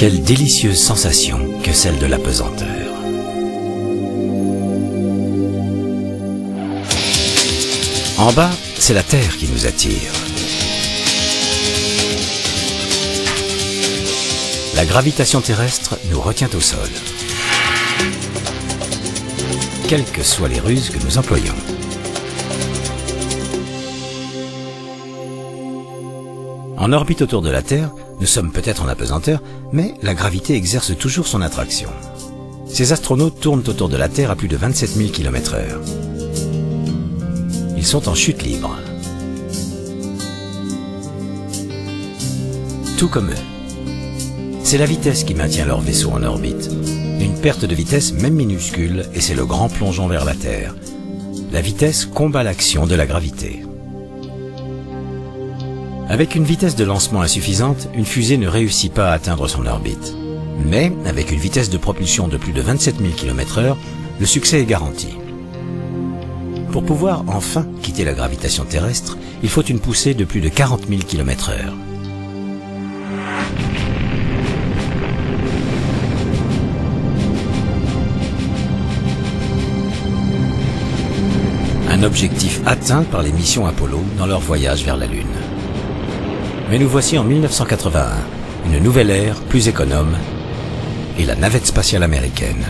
Quelle délicieuse sensation que celle de la pesanteur. En bas, c'est la Terre qui nous attire. La gravitation terrestre nous retient au sol, quelles que soient les ruses que nous employons. En orbite autour de la Terre, nous sommes peut-être en apesanteur, mais la gravité exerce toujours son attraction. Ces astronautes tournent autour de la Terre à plus de 27 000 km/h. Ils sont en chute libre. Tout comme eux. C'est la vitesse qui maintient leur vaisseau en orbite. Une perte de vitesse, même minuscule, et c'est le grand plongeon vers la Terre. La vitesse combat l'action de la gravité. Avec une vitesse de lancement insuffisante, une fusée ne réussit pas à atteindre son orbite. Mais, avec une vitesse de propulsion de plus de 27 000 km/h, le succès est garanti. Pour pouvoir enfin quitter la gravitation terrestre, il faut une poussée de plus de 40 000 km/h. Un objectif atteint par les missions Apollo dans leur voyage vers la Lune. Mais nous voici en 1981, une nouvelle ère plus économe et la navette spatiale américaine.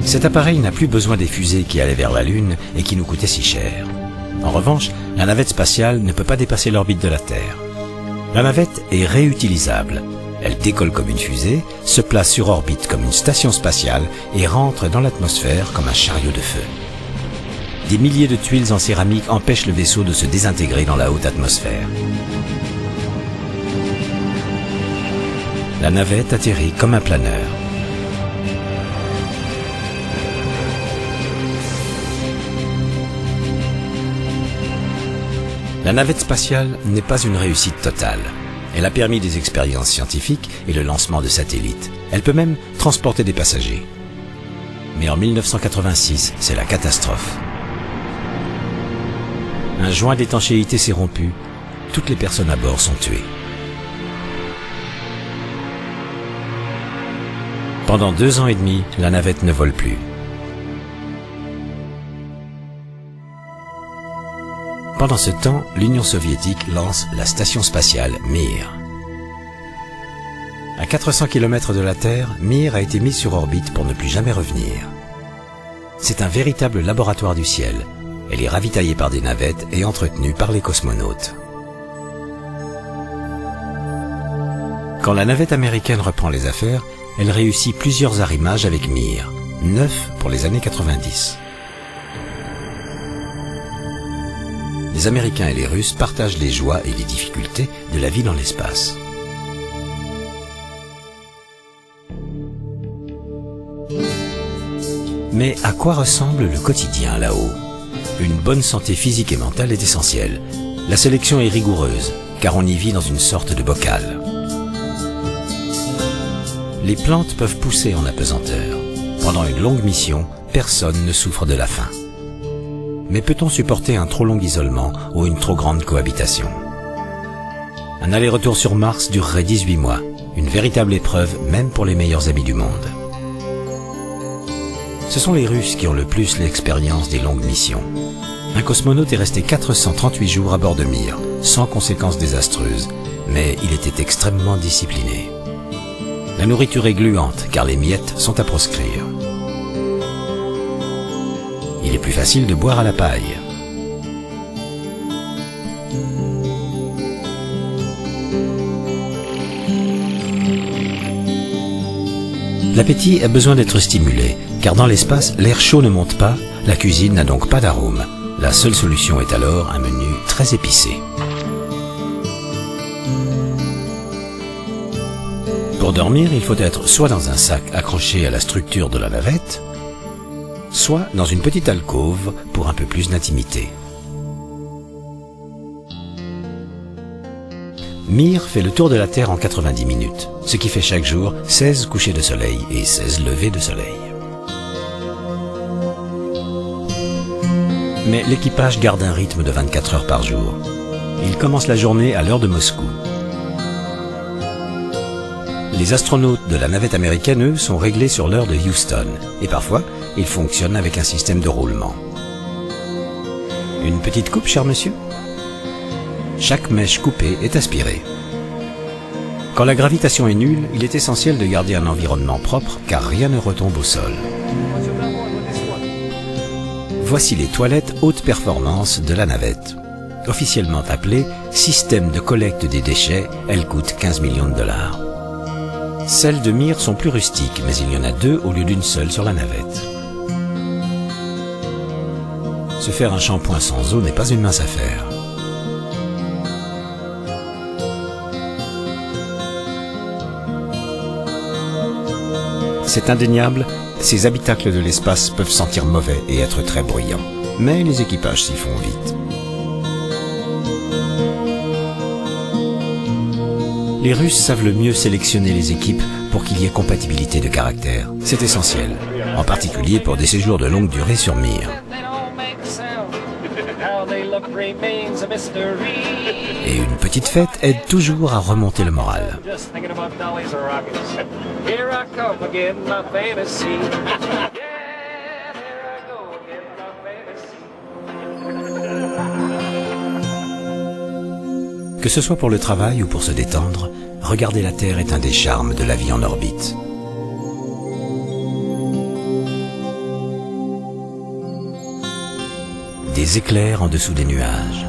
Cet appareil n'a plus besoin des fusées qui allaient vers la Lune et qui nous coûtaient si cher. En revanche, la navette spatiale ne peut pas dépasser l'orbite de la Terre. La navette est réutilisable. Elle décolle comme une fusée, se place sur orbite comme une station spatiale et rentre dans l'atmosphère comme un chariot de feu. Des milliers de tuiles en céramique empêchent le vaisseau de se désintégrer dans la haute atmosphère. La navette atterrit comme un planeur. La navette spatiale n'est pas une réussite totale. Elle a permis des expériences scientifiques et le lancement de satellites. Elle peut même transporter des passagers. Mais en 1986, c'est la catastrophe. Un joint d'étanchéité s'est rompu. Toutes les personnes à bord sont tuées. Pendant 2 ans et demi, la navette ne vole plus. Pendant ce temps, l'Union soviétique lance la station spatiale Mir. À 400 km de la Terre, Mir a été mise sur orbite pour ne plus jamais revenir. C'est un véritable laboratoire du ciel. Elle est ravitaillée par des navettes et entretenue par les cosmonautes. Quand la navette américaine reprend les affaires, elle réussit plusieurs arrimages avec Mir, 9 pour les années 90. Les Américains et les Russes partagent les joies et les difficultés de la vie dans l'espace. Mais à quoi ressemble le quotidien là-haut ? Une bonne santé physique et mentale est essentielle. La sélection est rigoureuse, car on y vit dans une sorte de bocal. Les plantes peuvent pousser en apesanteur. Pendant une longue mission, personne ne souffre de la faim. Mais peut-on supporter un trop long isolement ou une trop grande cohabitation ? Un aller-retour sur Mars durerait 18 mois, une véritable épreuve même pour les meilleurs amis du monde. Ce sont les Russes qui ont le plus l'expérience des longues missions. Un cosmonaute est resté 438 jours à bord de Mir, sans conséquences désastreuses, mais il était extrêmement discipliné. La nourriture est gluante, car les miettes sont à proscrire. Il est plus facile de boire à la paille. L'appétit a besoin d'être stimulé, car dans l'espace, l'air chaud ne monte pas, la cuisine n'a donc pas d'arôme. La seule solution est alors un menu très épicé. Pour dormir, il faut être soit dans un sac accroché à la structure de la navette, soit dans une petite alcôve pour un peu plus d'intimité. Mir fait le tour de la Terre en 90 minutes, ce qui fait chaque jour 16 couchers de soleil et 16 levées de soleil. Mais l'équipage garde un rythme de 24 heures par jour. Il commence la journée à l'heure de Moscou. Les astronautes de la navette américaine, eux, sont réglés sur l'heure de Houston. Et parfois, ils fonctionnent avec un système de roulement. Une petite coupe, cher monsieur? Chaque mèche coupée est aspirée. Quand la gravitation est nulle, il est essentiel de garder un environnement propre, car rien ne retombe au sol. Voici les toilettes haute performance de la navette. Officiellement appelée système de collecte des déchets, elles coûtent 15 millions de dollars. Celles de Mir sont plus rustiques, mais il y en a 2 au lieu d'une seule sur la navette. Se faire un shampoing sans eau n'est pas une mince affaire. C'est indéniable, ces habitacles de l'espace peuvent sentir mauvais et être très bruyants. Mais les équipages s'y font vite. Les Russes savent le mieux sélectionner les équipes pour qu'il y ait compatibilité de caractère. C'est essentiel, en particulier pour des séjours de longue durée sur Mir. Et une petite fête aide toujours à remonter le moral. Que ce soit pour le travail ou pour se détendre, regarder la Terre est un des charmes de la vie en orbite. Des éclairs en dessous des nuages.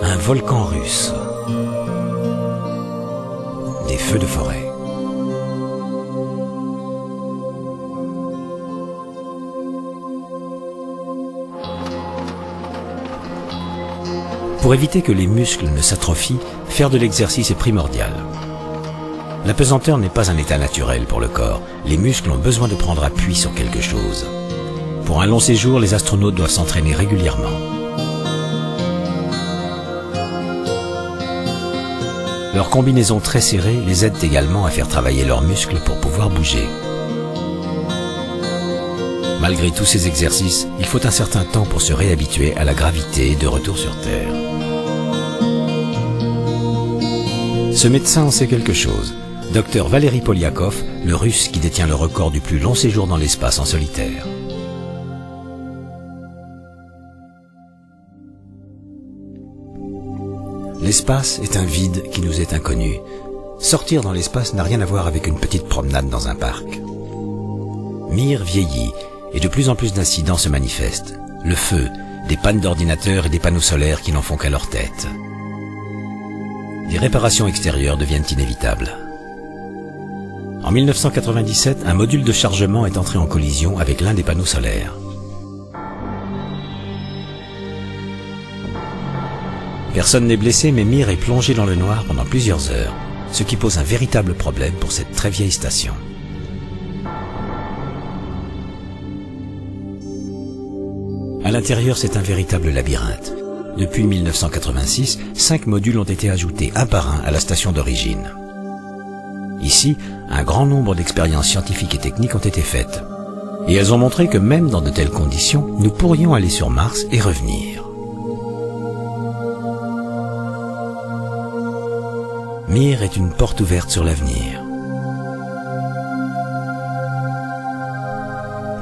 Un volcan russe. Des feux de forêt. Pour éviter que les muscles ne s'atrophient, faire de l'exercice est primordial. La pesanteur n'est pas un état naturel pour le corps. Les muscles ont besoin de prendre appui sur quelque chose. Pour un long séjour, les astronautes doivent s'entraîner régulièrement. Leurs combinaisons très serrées les aident également à faire travailler leurs muscles pour pouvoir bouger. Malgré tous ces exercices, il faut un certain temps pour se réhabituer à la gravité de retour sur Terre. Ce médecin en sait quelque chose. Dr Valery Polyakov, le Russe qui détient le record du plus long séjour dans l'espace en solitaire. L'espace est un vide qui nous est inconnu. Sortir dans l'espace n'a rien à voir avec une petite promenade dans un parc. Mir vieillit et de plus en plus d'incidents se manifestent. Le feu, des pannes d'ordinateurs et des panneaux solaires qui n'en font qu'à leur tête. Les réparations extérieures deviennent inévitables. En 1997, un module de chargement est entré en collision avec l'un des panneaux solaires. Personne n'est blessé, mais Mir est plongé dans le noir pendant plusieurs heures, ce qui pose un véritable problème pour cette très vieille station. À l'intérieur, c'est un véritable labyrinthe. Depuis 1986, 5 modules ont été ajoutés un par un à la station d'origine. Ici, un grand nombre d'expériences scientifiques et techniques ont été faites. Et elles ont montré que même dans de telles conditions, nous pourrions aller sur Mars et revenir. Mir est une porte ouverte sur l'avenir.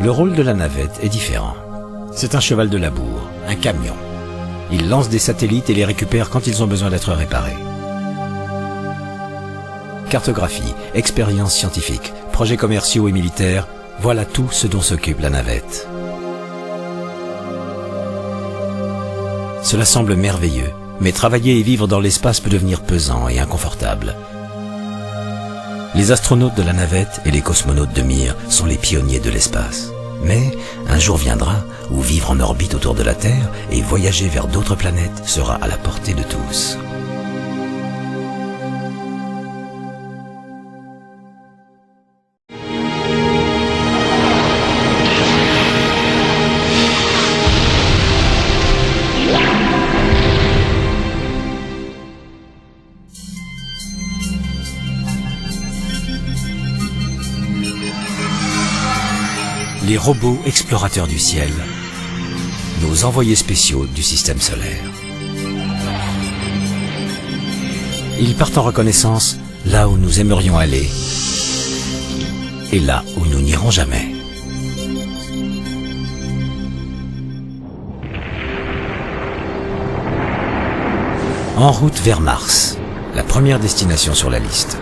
Le rôle de la navette est différent. C'est un cheval de labour, un camion. Il lance des satellites et les récupère quand ils ont besoin d'être réparés. Cartographie, expériences scientifiques, projets commerciaux et militaires, voilà tout ce dont s'occupe la navette. Cela semble merveilleux, mais travailler et vivre dans l'espace peut devenir pesant et inconfortable. Les astronautes de la navette et les cosmonautes de Mir sont les pionniers de l'espace. Mais un jour viendra où vivre en orbite autour de la Terre et voyager vers d'autres planètes sera à la portée de tous. Les robots explorateurs du ciel, nos envoyés spéciaux du système solaire. Ils partent en reconnaissance là où nous aimerions aller et là où nous n'irons jamais. En route vers Mars, la première destination sur la liste.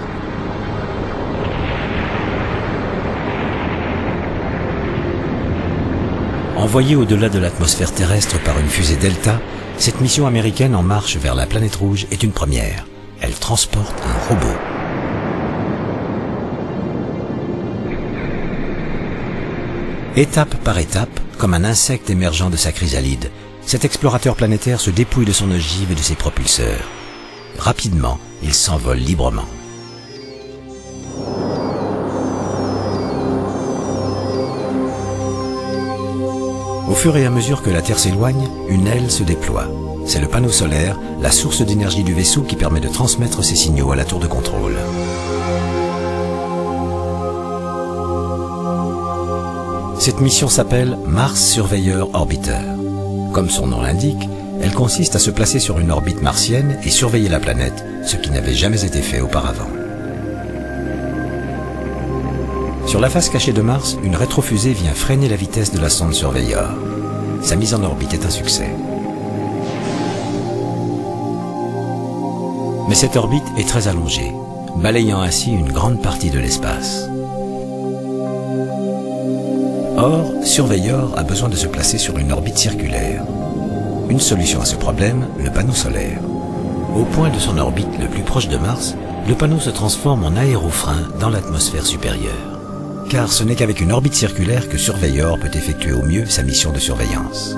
Envoyée au-delà de l'atmosphère terrestre par une fusée Delta, cette mission américaine en marche vers la planète rouge est une première. Elle transporte un robot. Étape par étape, comme un insecte émergeant de sa chrysalide, cet explorateur planétaire se dépouille de son ogive et de ses propulseurs. Rapidement, il s'envole librement. Au fur et à mesure que la Terre s'éloigne, une aile se déploie. C'est le panneau solaire, la source d'énergie du vaisseau qui permet de transmettre ses signaux à la tour de contrôle. Cette mission s'appelle Mars Surveyor Orbiter. Comme son nom l'indique, elle consiste à se placer sur une orbite martienne et surveiller la planète, ce qui n'avait jamais été fait auparavant. Sur la face cachée de Mars, une rétrofusée vient freiner la vitesse de la sonde Surveyor. Sa mise en orbite est un succès. Mais cette orbite est très allongée, balayant ainsi une grande partie de l'espace. Or, Surveyor a besoin de se placer sur une orbite circulaire. Une solution à ce problème, le panneau solaire. Au point de son orbite le plus proche de Mars, le panneau se transforme en aérofrein dans l'atmosphère supérieure. Car ce n'est qu'avec une orbite circulaire que Surveyor peut effectuer au mieux sa mission de surveillance.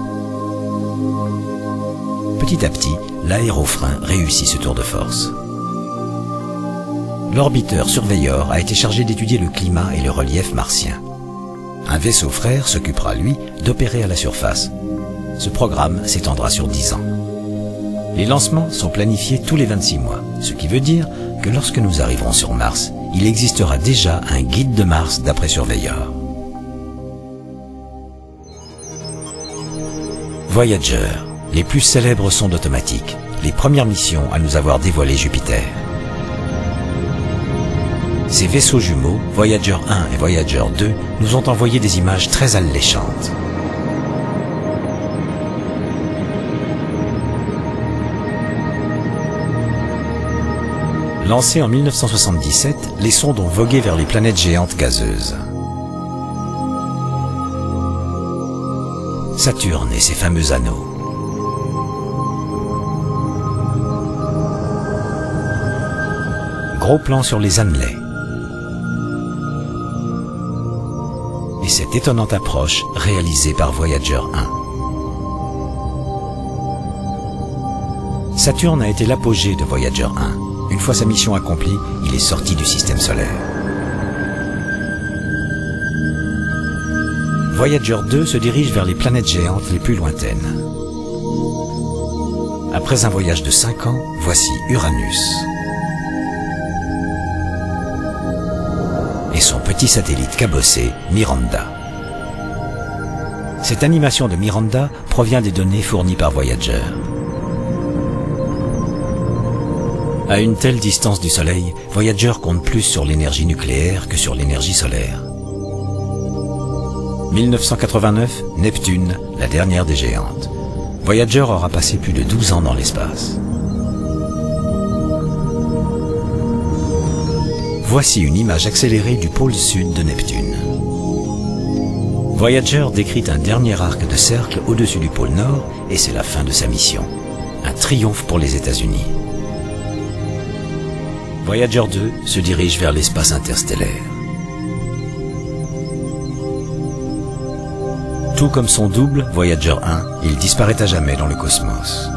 Petit à petit, l'aérofrein réussit ce tour de force. L'orbiteur Surveyor a été chargé d'étudier le climat et le relief martien. Un vaisseau frère s'occupera, lui, d'opérer à la surface. Ce programme s'étendra sur 10 ans. Les lancements sont planifiés tous les 26 mois, ce qui veut dire que lorsque nous arriverons sur Mars, il existera déjà un guide de Mars d'après Surveyor. Voyager, les plus célèbres sondes automatiques, les premières missions à nous avoir dévoilé Jupiter. Ces vaisseaux jumeaux, Voyager 1 et Voyager 2, nous ont envoyé des images très alléchantes. Lancés en 1977, les sondes ont vogué vers les planètes géantes gazeuses. Saturne et ses fameux anneaux. Gros plan sur les annelets. Et cette étonnante approche réalisée par Voyager 1. Saturne a été l'apogée de Voyager 1. Une fois sa mission accomplie, il est sorti du système solaire. Voyager 2 se dirige vers les planètes géantes les plus lointaines. Après un voyage de 5 ans, voici Uranus. Et son petit satellite cabossé, Miranda. Cette animation de Miranda provient des données fournies par Voyager. À une telle distance du Soleil, Voyager compte plus sur l'énergie nucléaire que sur l'énergie solaire. 1989, Neptune, la dernière des géantes. Voyager aura passé plus de 12 ans dans l'espace. Voici une image accélérée du pôle sud de Neptune. Voyager décrit un dernier arc de cercle au-dessus du pôle nord et c'est la fin de sa mission. Un triomphe pour les États-Unis. Voyager 2 se dirige vers l'espace interstellaire. Tout comme son double, Voyager 1, il disparaît à jamais dans le cosmos.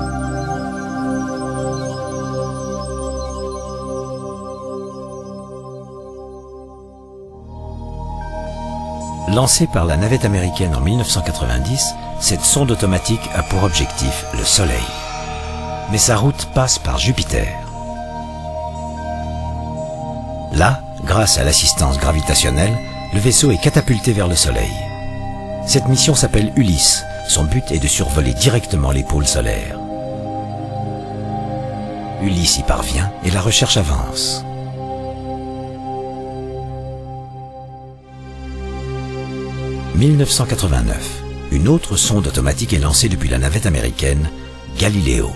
Lancée par la navette américaine en 1990, cette sonde automatique a pour objectif le Soleil. Mais sa route passe par Jupiter. Là, grâce à l'assistance gravitationnelle, le vaisseau est catapulté vers le Soleil. Cette mission s'appelle Ulysse. Son but est de survoler directement les pôles solaires. Ulysse y parvient et la recherche avance. « 1989, une autre sonde automatique est lancée depuis la navette américaine Galileo.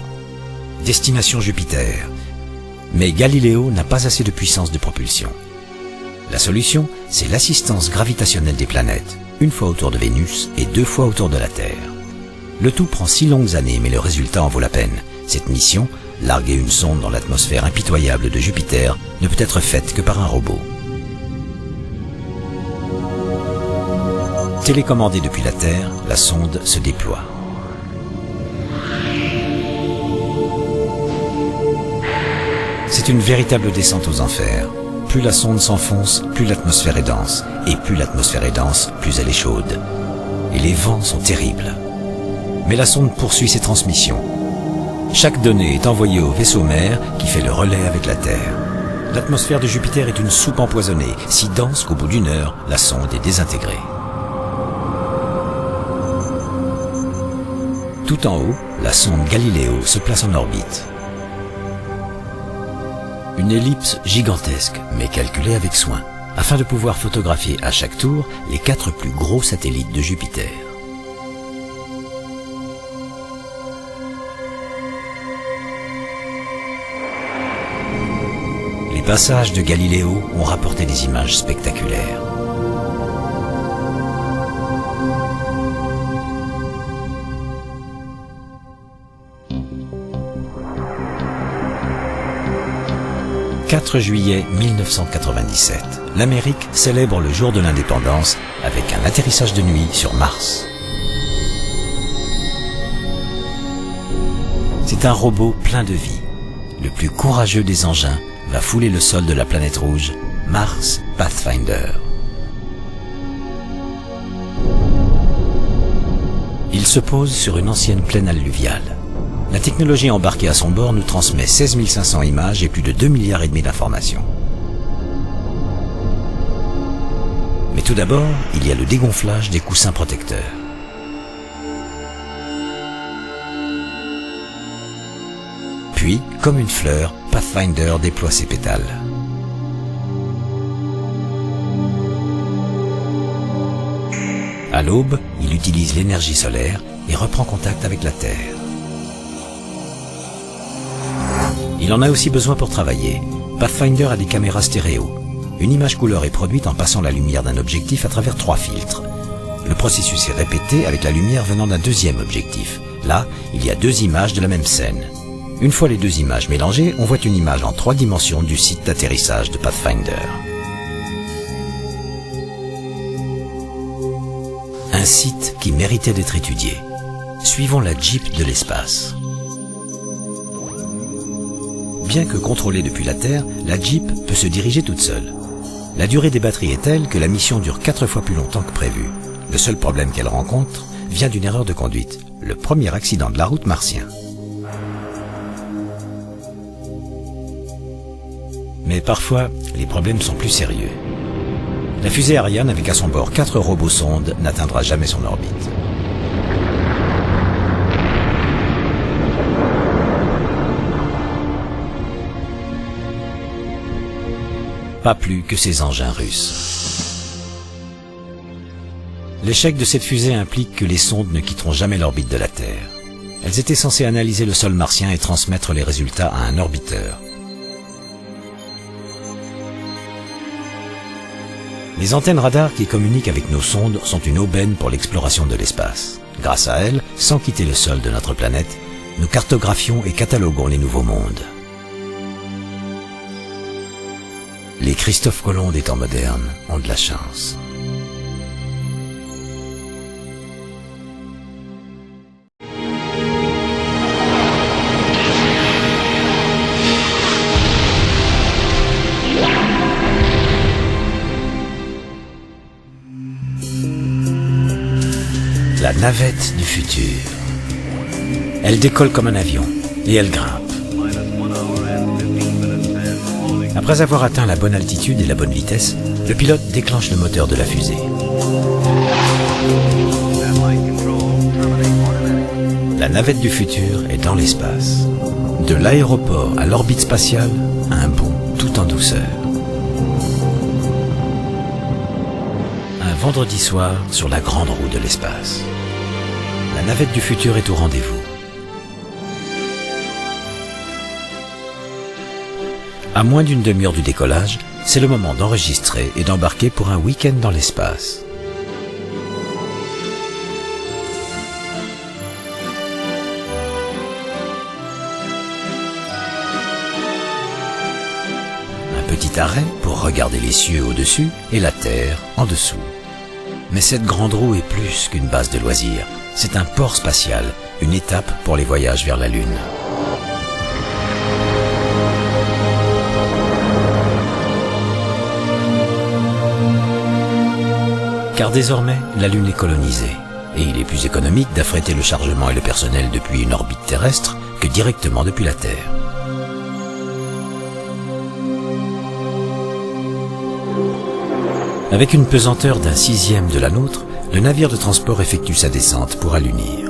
Destination Jupiter. Mais Galileo n'a pas assez de puissance de propulsion. La solution, c'est l'assistance gravitationnelle des planètes, une fois autour de Vénus et 2 fois autour de la Terre. Le tout prend 6 longues années, mais le résultat en vaut la peine. Cette mission, larguer une sonde dans l'atmosphère impitoyable de Jupiter, ne peut être faite que par un robot. Télécommandée depuis la Terre, la sonde se déploie. C'est une véritable descente aux enfers. Plus la sonde s'enfonce, plus l'atmosphère est dense. Et plus l'atmosphère est dense, plus elle est chaude. Et les vents sont terribles. Mais la sonde poursuit ses transmissions. Chaque donnée est envoyée au vaisseau mère qui fait le relais avec la Terre. L'atmosphère de Jupiter est une soupe empoisonnée, si dense qu'au bout d'1 heure, la sonde est désintégrée. Tout en haut, la sonde Galileo se place en orbite. Une ellipse gigantesque, mais calculée avec soin, afin de pouvoir photographier à chaque tour les 4 plus gros satellites de Jupiter. Les passages de Galileo ont rapporté des images spectaculaires. « 4 juillet 1997, l'Amérique célèbre le jour de l'indépendance avec un atterrissage de nuit sur Mars. C'est un robot plein de vie. Le plus courageux des engins va fouler le sol de la planète rouge, Mars Pathfinder. Il se pose sur une ancienne plaine alluviale. La technologie embarquée à son bord nous transmet 16 500 images et plus de 2,5 milliards d'informations. Mais tout d'abord, il y a le dégonflage des coussins protecteurs. Puis, comme une fleur, Pathfinder déploie ses pétales. À l'aube, il utilise l'énergie solaire et reprend contact avec la Terre. Il en a aussi besoin pour travailler. Pathfinder a des caméras stéréo. Une image couleur est produite en passant la lumière d'un objectif à travers 3 filtres. Le processus est répété avec la lumière venant d'un deuxième objectif. Là, il y a 2 images de la même scène. Une fois les 2 images mélangées, on voit une image en 3 dimensions du site d'atterrissage de Pathfinder. Un site qui méritait d'être étudié. Suivons la Jeep de l'espace. Bien que contrôlée depuis la Terre, la Jeep peut se diriger toute seule. La durée des batteries est telle que la mission dure 4 fois plus longtemps que prévu. Le seul problème qu'elle rencontre vient d'une erreur de conduite, le premier accident de la route martien. Mais parfois, les problèmes sont plus sérieux. La fusée Ariane, avec à son bord 4 robots sondes, n'atteindra jamais son orbite. Pas plus que ces engins russes. L'échec de cette fusée implique que les sondes ne quitteront jamais l'orbite de la Terre. Elles étaient censées analyser le sol martien et transmettre les résultats à un orbiteur. Les antennes radar qui communiquent avec nos sondes sont une aubaine pour l'exploration de l'espace. Grâce à elles, sans quitter le sol de notre planète, nous cartographions et cataloguons les nouveaux mondes. Les Christophe Colomb des temps modernes ont de la chance. La navette du futur. Elle décolle comme un avion et elle grimpe. Après avoir atteint la bonne altitude et la bonne vitesse, le pilote déclenche le moteur de la fusée. La navette du futur est dans l'espace. De l'aéroport à l'orbite spatiale, un bond tout en douceur. Un vendredi soir sur la grande roue de l'espace. La navette du futur est au rendez-vous. À moins d'une demi-heure du décollage, c'est le moment d'enregistrer et d'embarquer pour un week-end dans l'espace. Petit arrêt pour regarder les cieux au-dessus et la terre en dessous. Mais cette grande roue est plus qu'une base de loisirs. C'est un port spatial, une étape pour les voyages vers la Lune. Car désormais, la Lune est colonisée. Et il est plus économique d'affréter le chargement et le personnel depuis une orbite terrestre que directement depuis la Terre. Avec une pesanteur d'un 1/6 de la nôtre, le navire de transport effectue sa descente pour allunir.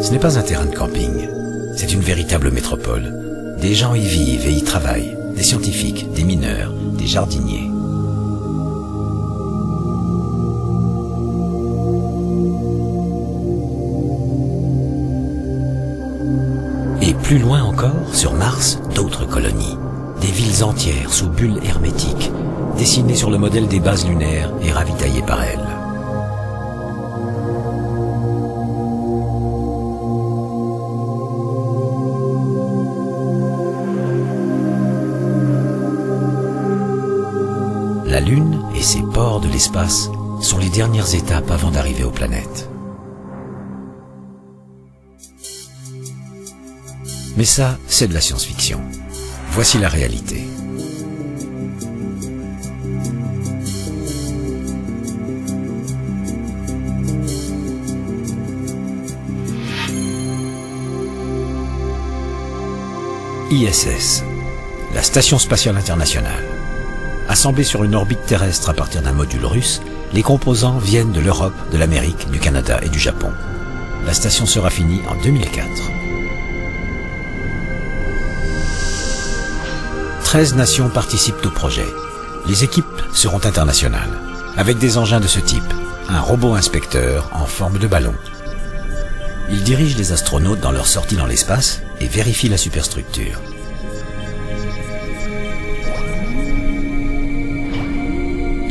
Ce n'est pas un terrain de camping, c'est une véritable métropole. Des gens y vivent et y travaillent, des scientifiques, des mineurs, des jardiniers. Et plus loin encore, sur Mars, d'autres colonies. Des villes entières sous bulles hermétiques, dessinées sur le modèle des bases lunaires et ravitaillées par elles. La Lune et ses ports de l'espace sont les dernières étapes avant d'arriver aux planètes. Mais ça, c'est de la science-fiction. Voici la réalité. ISS, la Station Spatiale Internationale. Assemblée sur une orbite terrestre à partir d'un module russe, les composants viennent de l'Europe, de l'Amérique, du Canada et du Japon. La station sera finie en 2004. 13 nations participent au projet. Les équipes seront internationales, avec des engins de ce type, un robot inspecteur en forme de ballon. Il dirige les astronautes dans leur sortie dans l'espace et vérifie la superstructure.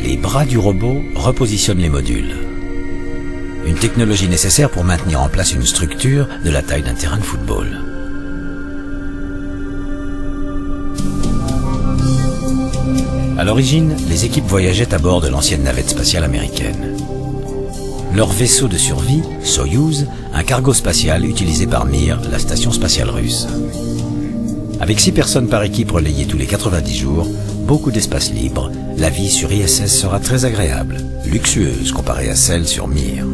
Les bras du robot repositionnent les modules. Une technologie nécessaire pour maintenir en place une structure de la taille d'un terrain de football. À l'origine, les équipes voyageaient à bord de l'ancienne navette spatiale américaine. Leur vaisseau de survie, Soyouz, un cargo spatial utilisé par Mir, la station spatiale russe. Avec 6 personnes par équipe relayées tous les 90 jours, beaucoup d'espace libre, la vie sur ISS sera très agréable, luxueuse comparée à celle sur Mir.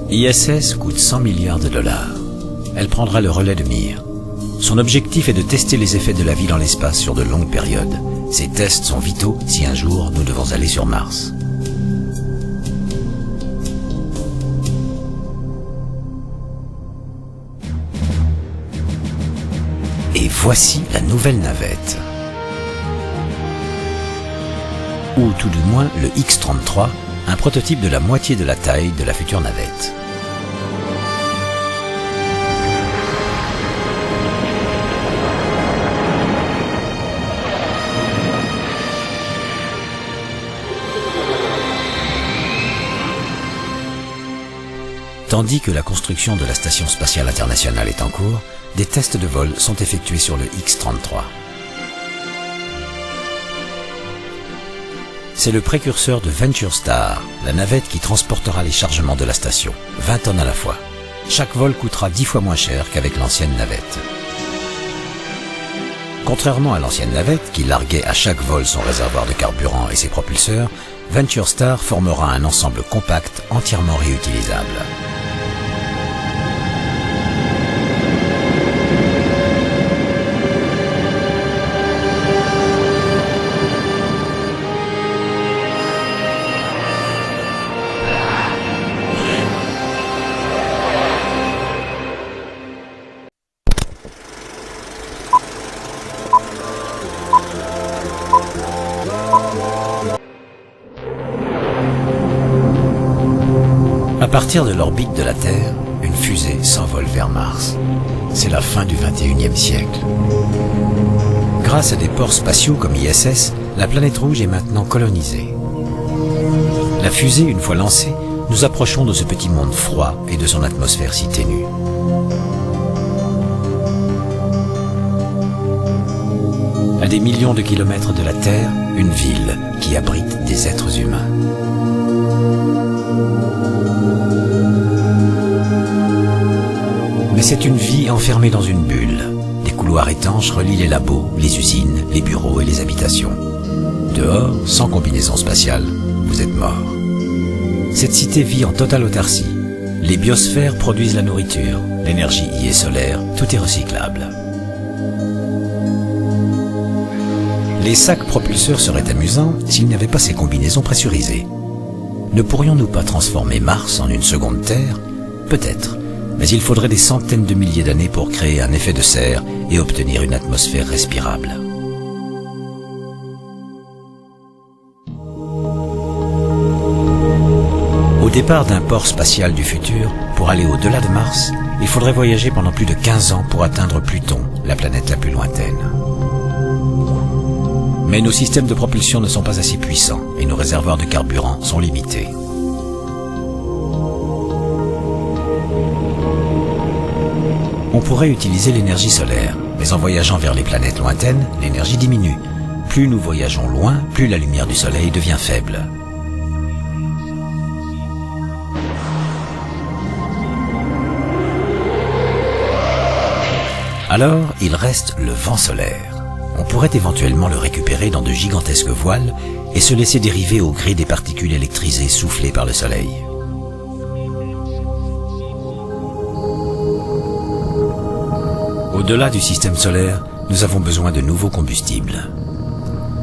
ISS coûte 100 milliards de dollars. Elle prendra le relais de Mir. Son objectif est de tester les effets de la vie dans l'espace sur de longues périodes. Ces tests sont vitaux si un jour nous devons aller sur Mars. Et voici la nouvelle navette. Ou tout du moins le X-33, un prototype de la moitié de la taille de la future navette. Tandis que la construction de la Station Spatiale Internationale est en cours, des tests de vol sont effectués sur le X-33. C'est le précurseur de Venture Star, la navette qui transportera les chargements de la station, 20 tonnes à la fois. Chaque vol coûtera 10 fois moins cher qu'avec l'ancienne navette. Contrairement à l'ancienne navette, qui larguait à chaque vol son réservoir de carburant et ses propulseurs, Venture Star formera un ensemble compact entièrement réutilisable. partir de l'orbite de la Terre, une fusée s'envole vers Mars. C'est la fin du XXIe siècle. Grâce à des ports spatiaux comme ISS, la planète rouge est maintenant colonisée. La fusée, une fois lancée, nous approchons de ce petit monde froid et de son atmosphère si ténue. À des millions de kilomètres de la Terre, une ville qui abrite des êtres humains. Mais c'est une vie enfermée dans une bulle. Des couloirs étanches relient les labos, les usines, les bureaux et les habitations. Dehors, sans combinaison spatiale, vous êtes mort. Cette cité vit en totale autarcie. Les biosphères produisent la nourriture, l'énergie y est solaire, tout est recyclable. Les sacs propulseurs seraient amusants s'il n'y avait pas ces combinaisons pressurisées. Ne pourrions-nous pas transformer Mars en une seconde Terre? Peut-être, mais il faudrait des centaines de milliers d'années pour créer un effet de serre et obtenir une atmosphère respirable. Au départ d'un port spatial du futur, pour aller au-delà de Mars, il faudrait voyager pendant plus de 15 ans pour atteindre Pluton, la planète la plus lointaine. Mais nos systèmes de propulsion ne sont pas assez puissants et nos réservoirs de carburant sont limités. On pourrait utiliser l'énergie solaire, mais en voyageant vers les planètes lointaines, l'énergie diminue. Plus nous voyageons loin, plus la lumière du soleil devient faible. Alors, il reste le vent solaire. On pourrait éventuellement le récupérer dans de gigantesques voiles et se laisser dériver au gré des particules électrisées soufflées par le soleil. Au-delà du système solaire, nous avons besoin de nouveaux combustibles.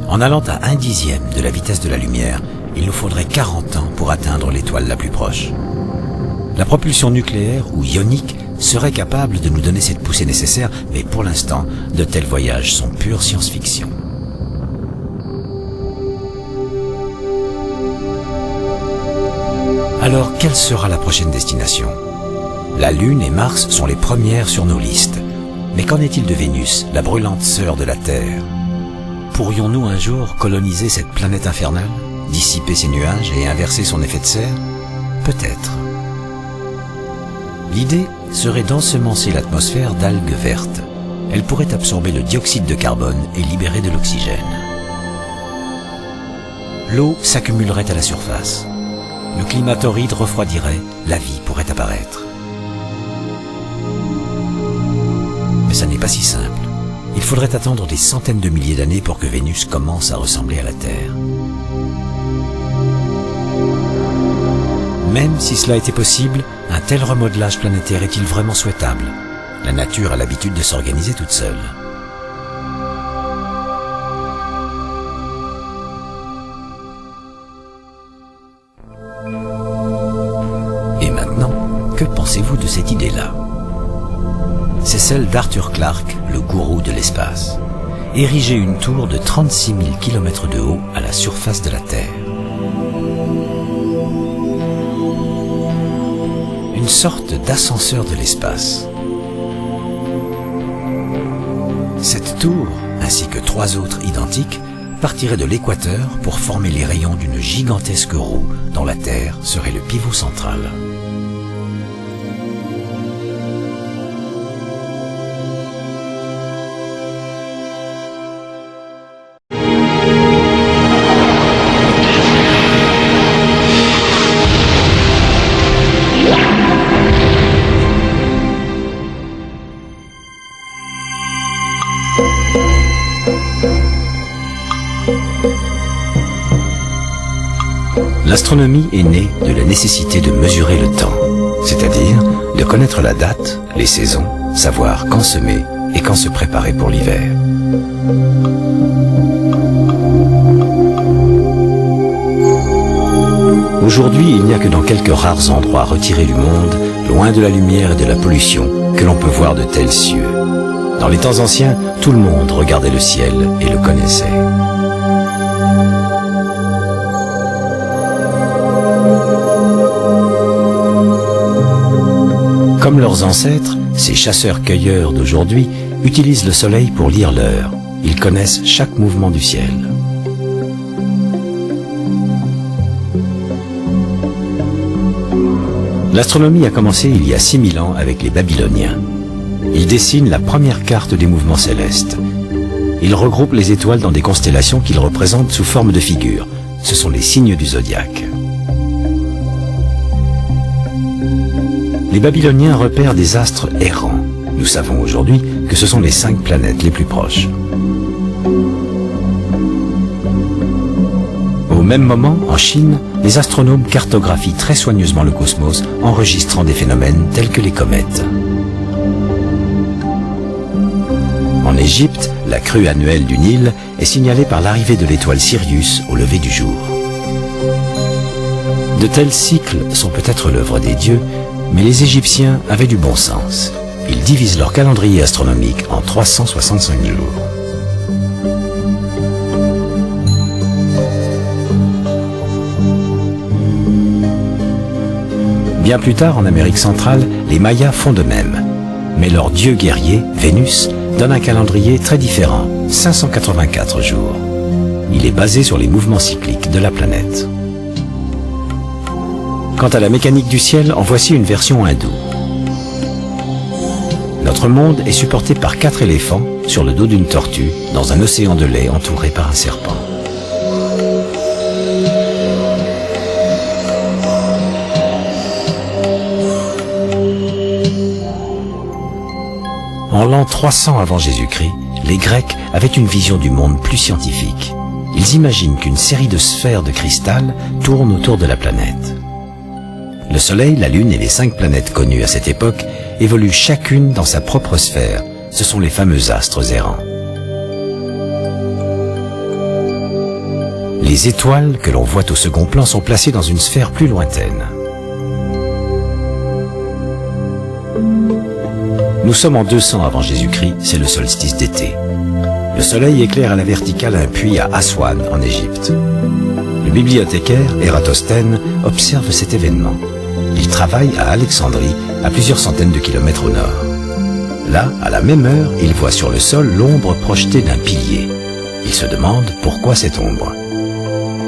En allant à 1/10 de la vitesse de la lumière, il nous faudrait 40 ans pour atteindre l'étoile la plus proche. La propulsion nucléaire ou ionique serait capable de nous donner cette poussée nécessaire, mais pour l'instant, de tels voyages sont pure science-fiction. Alors, quelle sera la prochaine destination? La Lune et Mars sont les premières sur nos listes. Mais qu'en est-il de Vénus, la brûlante sœur de la Terre? Pourrions-nous un jour coloniser cette planète infernale, dissiper ses nuages et inverser son effet de serre? Peut-être. L'idée serait d'ensemencer l'atmosphère d'algues vertes. Elles pourraient absorber le dioxyde de carbone et libérer de l'oxygène. L'eau s'accumulerait à la surface. Le climat torride refroidirait, la vie pourrait apparaître. Mais ça n'est pas si simple. Il faudrait attendre des centaines de milliers d'années pour que Vénus commence à ressembler à la Terre. Même si cela était possible, un tel remodelage planétaire est-il vraiment souhaitable? La nature a l'habitude de s'organiser toute seule. Et maintenant, que pensez-vous de cette idée-là? C'est celle d'Arthur Clarke, le gourou de l'espace. Ériger une tour de 36 000 km de haut à la surface de la Terre. Une sorte d'ascenseur de l'espace. Cette tour, ainsi que 3 autres identiques, partirait de l'équateur pour former les rayons d'une gigantesque roue dont la Terre serait le pivot central. L'astronomie est née de la nécessité de mesurer le temps, c'est-à-dire de connaître la date, les saisons, savoir quand semer et quand se préparer pour l'hiver. Aujourd'hui, il n'y a que dans quelques rares endroits retirés du monde, loin de la lumière et de la pollution, que l'on peut voir de tels cieux. Dans les temps anciens, tout le monde regardait le ciel et le connaissait. Comme leurs ancêtres, ces chasseurs-cueilleurs d'aujourd'hui utilisent le soleil pour lire l'heure. Ils connaissent chaque mouvement du ciel. L'astronomie a commencé il y a 6000 ans avec les Babyloniens. Ils dessinent la première carte des mouvements célestes. Ils regroupent les étoiles dans des constellations qu'ils représentent sous forme de figures. Ce sont les signes du zodiaque. Les Babyloniens repèrent des astres errants. Nous savons aujourd'hui que ce sont les 5 planètes les plus proches. Au même moment, en Chine, les astronomes cartographient très soigneusement le cosmos, enregistrant des phénomènes tels que les comètes. En Égypte, la crue annuelle du Nil est signalée par l'arrivée de l'étoile Sirius au lever du jour. De tels cycles sont peut-être l'œuvre des dieux, mais les Égyptiens avaient du bon sens. Ils divisent leur calendrier astronomique en 365 jours. Bien plus tard, en Amérique centrale, les Mayas font de même. Mais leur dieu guerrier, Vénus, donne un calendrier très différent, 584 jours. Il est basé sur les mouvements cycliques de la planète. Quant à la mécanique du ciel, en voici une version hindoue. Notre monde est supporté par 4 éléphants sur le dos d'une tortue dans un océan de lait entouré par un serpent. En l'an 300 avant Jésus-Christ, les Grecs avaient une vision du monde plus scientifique. Ils imaginent qu'une série de sphères de cristal tourne autour de la planète. Le Soleil, la Lune et les 5 planètes connues à cette époque évoluent chacune dans sa propre sphère. Ce sont les fameux astres errants. Les étoiles que l'on voit au second plan sont placées dans une sphère plus lointaine. Nous sommes en 200 avant Jésus-Christ, c'est le solstice d'été. Le soleil éclaire à la verticale un puits à Aswan, en Égypte. Le bibliothécaire, Ératosthène, observe cet événement. Il travaille à Alexandrie, à plusieurs centaines de kilomètres au nord. Là, à la même heure, il voit sur le sol l'ombre projetée d'un pilier. Il se demande pourquoi cette ombre.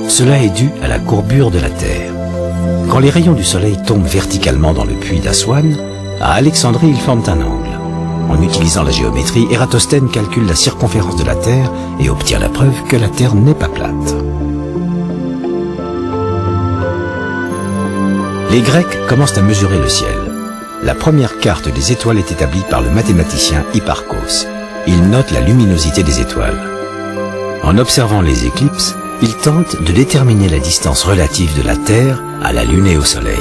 Cela est dû à la courbure de la Terre. Quand les rayons du soleil tombent verticalement dans le puits d'Aswan, à Alexandrie, ils forment un angle. En utilisant la géométrie, Ératosthène calcule la circonférence de la Terre et obtient la preuve que la Terre n'est pas plate. Les Grecs commencent à mesurer le ciel. La première carte des étoiles est établie par le mathématicien Hipparchos. Il note la luminosité des étoiles. En observant les éclipses, il tente de déterminer la distance relative de la Terre à la Lune et au Soleil.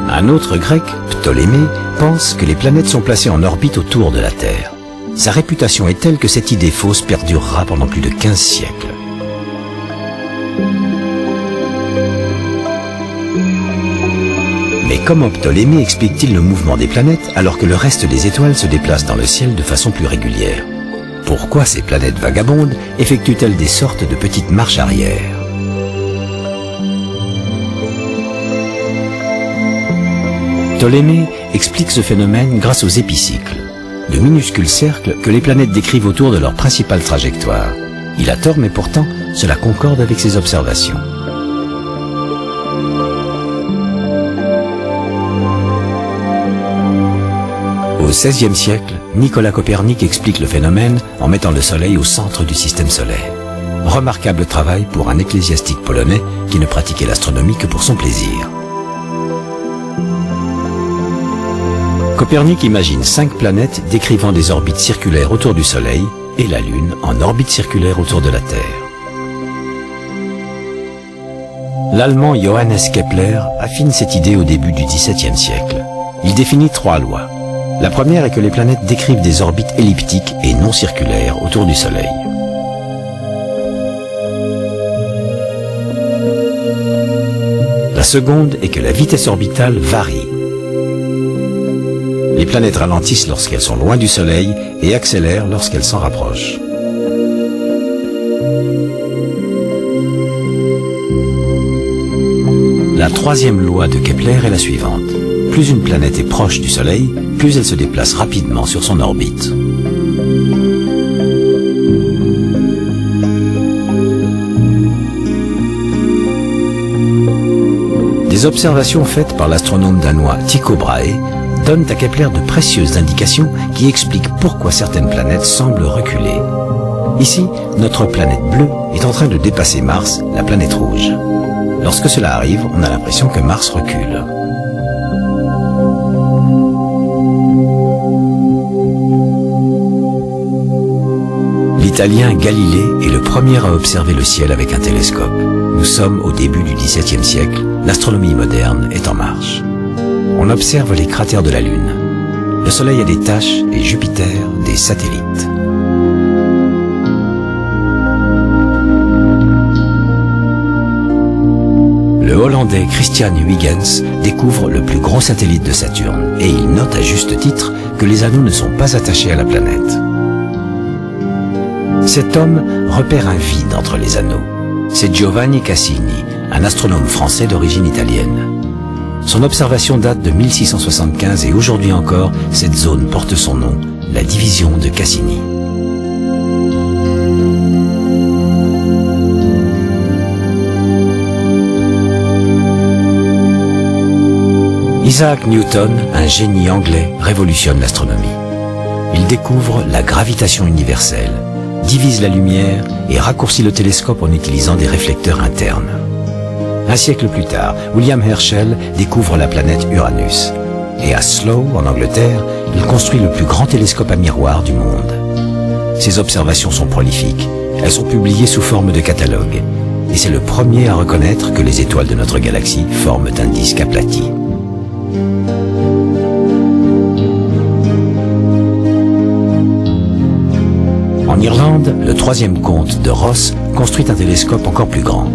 Un autre grec, Ptolémée, pense que les planètes sont placées en orbite autour de la Terre. Sa réputation est telle que cette idée fausse perdurera pendant plus de 15 siècles. Mais comment Ptolémée explique-t-il le mouvement des planètes alors que le reste des étoiles se déplace dans le ciel de façon plus régulière? Pourquoi ces planètes vagabondes effectuent-elles des sortes de petites marches arrière? Ptolémée explique ce phénomène grâce aux épicycles, de minuscules cercles que les planètes décrivent autour de leur principale trajectoire. Il a tort, mais pourtant, cela concorde avec ses observations. Au XVIe siècle, Nicolas Copernic explique le phénomène en mettant le Soleil au centre du système solaire. Remarquable travail pour un ecclésiastique polonais qui ne pratiquait l'astronomie que pour son plaisir. Copernic imagine 5 planètes décrivant des orbites circulaires autour du Soleil et la Lune en orbite circulaire autour de la Terre. L'Allemand Johannes Kepler affine cette idée au début du XVIIe siècle. Il définit 3 lois. La première est que les planètes décrivent des orbites elliptiques et non circulaires autour du Soleil. La seconde est que la vitesse orbitale varie. Les planètes ralentissent lorsqu'elles sont loin du Soleil et accélèrent lorsqu'elles s'en rapprochent. La troisième loi de Kepler est la suivante. Plus une planète est proche du Soleil, plus elle se déplace rapidement sur son orbite. Des observations faites par l'astronome danois Tycho Brahe donnent à Kepler de précieuses indications qui expliquent pourquoi certaines planètes semblent reculer. Ici, notre planète bleue est en train de dépasser Mars, la planète rouge. Lorsque cela arrive, on a l'impression que Mars recule. L'Italien Galilée est le premier à observer le ciel avec un télescope. Nous sommes au début du XVIIe siècle, l'astronomie moderne est en marche. On observe les cratères de la Lune. Le Soleil a des taches et Jupiter des satellites. Le Hollandais Christian Huygens découvre le plus gros satellite de Saturne et il note à juste titre que les anneaux ne sont pas attachés à la planète. Cet homme repère un vide entre les anneaux. C'est Giovanni Cassini, un astronome français d'origine italienne. Son observation date de 1675 et aujourd'hui encore, cette zone porte son nom, la division de Cassini. Isaac Newton, un génie anglais, révolutionne l'astronomie. Il découvre la gravitation universelle, divise la lumière et raccourcit le télescope en utilisant des réflecteurs internes. Un siècle plus tard, William Herschel découvre la planète Uranus. Et à Slough, en Angleterre, il construit le plus grand télescope à miroir du monde. Ses observations sont prolifiques. Elles sont publiées sous forme de catalogue. Et c'est le premier à reconnaître que les étoiles de notre galaxie forment un disque aplati. En Irlande, le troisième comte de Ross construit un télescope encore plus grand.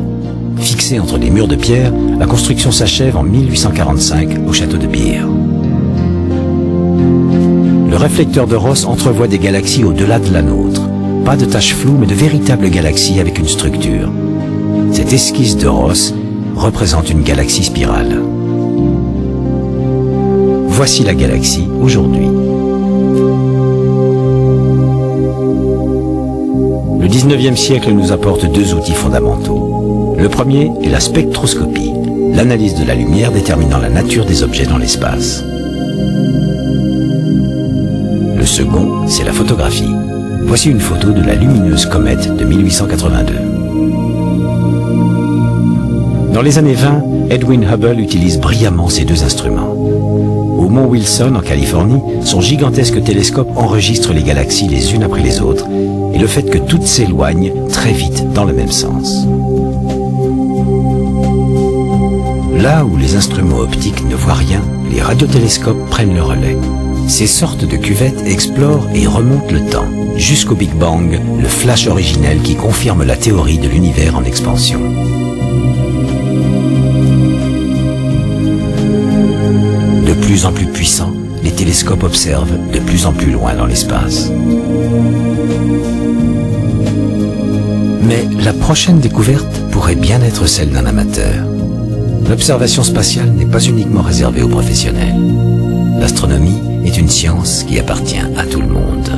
Fixé entre des murs de pierre, la construction s'achève en 1845 au château de Birr. Le réflecteur de Ross entrevoit des galaxies au-delà de la nôtre. Pas de taches floues, mais de véritables galaxies avec une structure. Cette esquisse de Ross représente une galaxie spirale. Voici la galaxie aujourd'hui. Le 19e siècle nous apporte deux outils fondamentaux. Le premier est la spectroscopie, l'analyse de la lumière déterminant la nature des objets dans l'espace. Le second, c'est la photographie. Voici une photo de la lumineuse comète de 1882. Dans les années 20, Edwin Hubble utilise brillamment ces deux instruments. Au mont Wilson, en Californie, son gigantesque télescope enregistre les galaxies les unes après les autres et le fait que toutes s'éloignent très vite dans le même sens. Là où les instruments optiques ne voient rien, les radiotélescopes prennent le relais. Ces sortes de cuvettes explorent et remontent le temps, jusqu'au Big Bang, le flash originel qui confirme la théorie de l'univers en expansion. De plus en plus puissants, les télescopes observent de plus en plus loin dans l'espace. Mais la prochaine découverte pourrait bien être celle d'un amateur. L'observation spatiale n'est pas uniquement réservée aux professionnels. L'astronomie est une science qui appartient à tout le monde.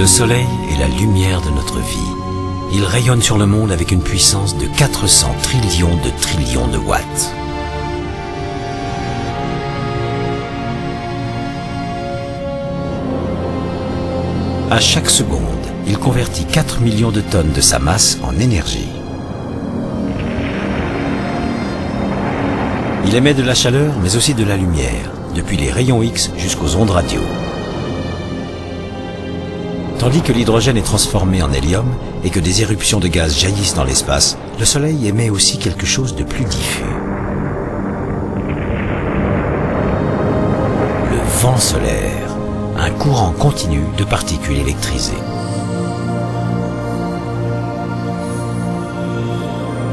Le Soleil est la lumière de notre vie. Il rayonne sur le monde avec une puissance de 400 trillions de watts. À chaque seconde, il convertit 4 millions de tonnes de sa masse en énergie. Il émet de la chaleur, mais aussi de la lumière, depuis les rayons X jusqu'aux ondes radio. Tandis que l'hydrogène est transformé en hélium et que des éruptions de gaz jaillissent dans l'espace, le Soleil émet aussi quelque chose de plus diffus. Le vent solaire, un courant continu de particules électrisées.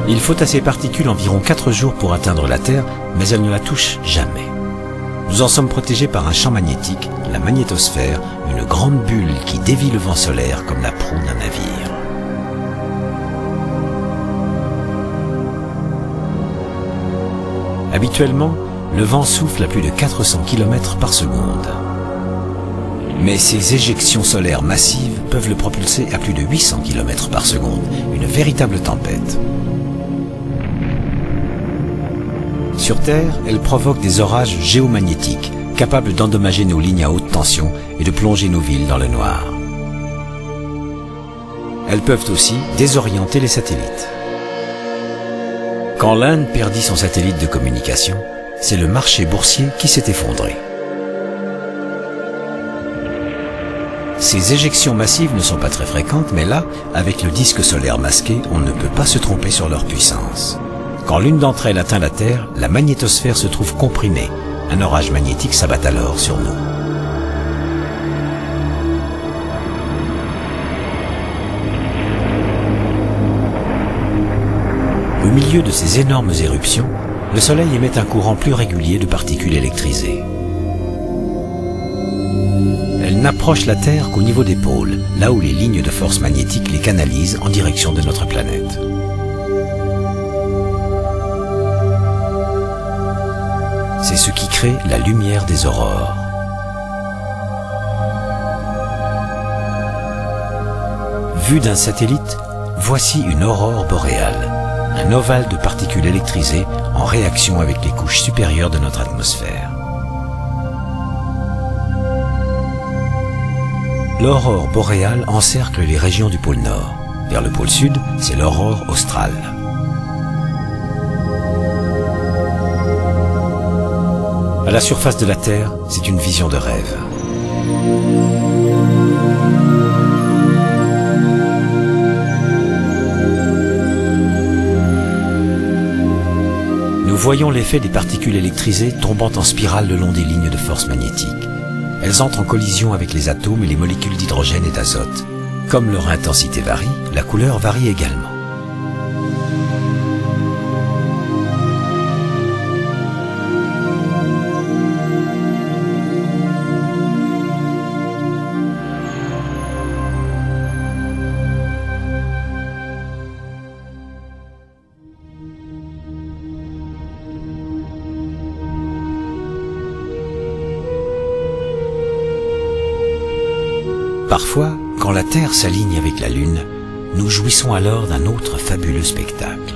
Il faut à ces particules environ 4 jours pour atteindre la Terre, mais elles ne la touchent jamais. Nous en sommes protégés par un champ magnétique, la magnétosphère, une grande bulle qui dévie le vent solaire comme la proue d'un navire. Habituellement, le vent souffle à plus de 400 km par seconde. Mais ces éjections solaires massives peuvent le propulser à plus de 800 km par seconde, une véritable tempête. Sur Terre, elles provoquent des orages géomagnétiques, capables d'endommager nos lignes à haute tension et de plonger nos villes dans le noir. Elles peuvent aussi désorienter les satellites. Quand l'Inde perdit son satellite de communication, c'est le marché boursier qui s'est effondré. Ces éjections massives ne sont pas très fréquentes, mais là, avec le disque solaire masqué, on ne peut pas se tromper sur leur puissance. Quand l'une d'entre elles atteint la Terre, la magnétosphère se trouve comprimée. Un orage magnétique s'abat alors sur nous. Au milieu de ces énormes éruptions, le Soleil émet un courant plus régulier de particules électrisées. Elles n'approchent la Terre qu'au niveau des pôles, là où les lignes de force magnétique les canalisent en direction de notre planète. C'est ce qui crée la lumière des aurores. Vue d'un satellite, voici une aurore boréale, un ovale de particules électrisées en réaction avec les couches supérieures de notre atmosphère. L'aurore boréale encercle les régions du pôle Nord. Vers le pôle Sud, c'est l'aurore australe. À la surface de la Terre, c'est une vision de rêve. Nous voyons l'effet des particules électrisées tombant en spirale le long des lignes de force magnétique. Elles entrent en collision avec les atomes et les molécules d'hydrogène et d'azote. Comme leur intensité varie, la couleur varie également. Parfois, quand la Terre s'aligne avec la Lune, nous jouissons alors d'un autre fabuleux spectacle.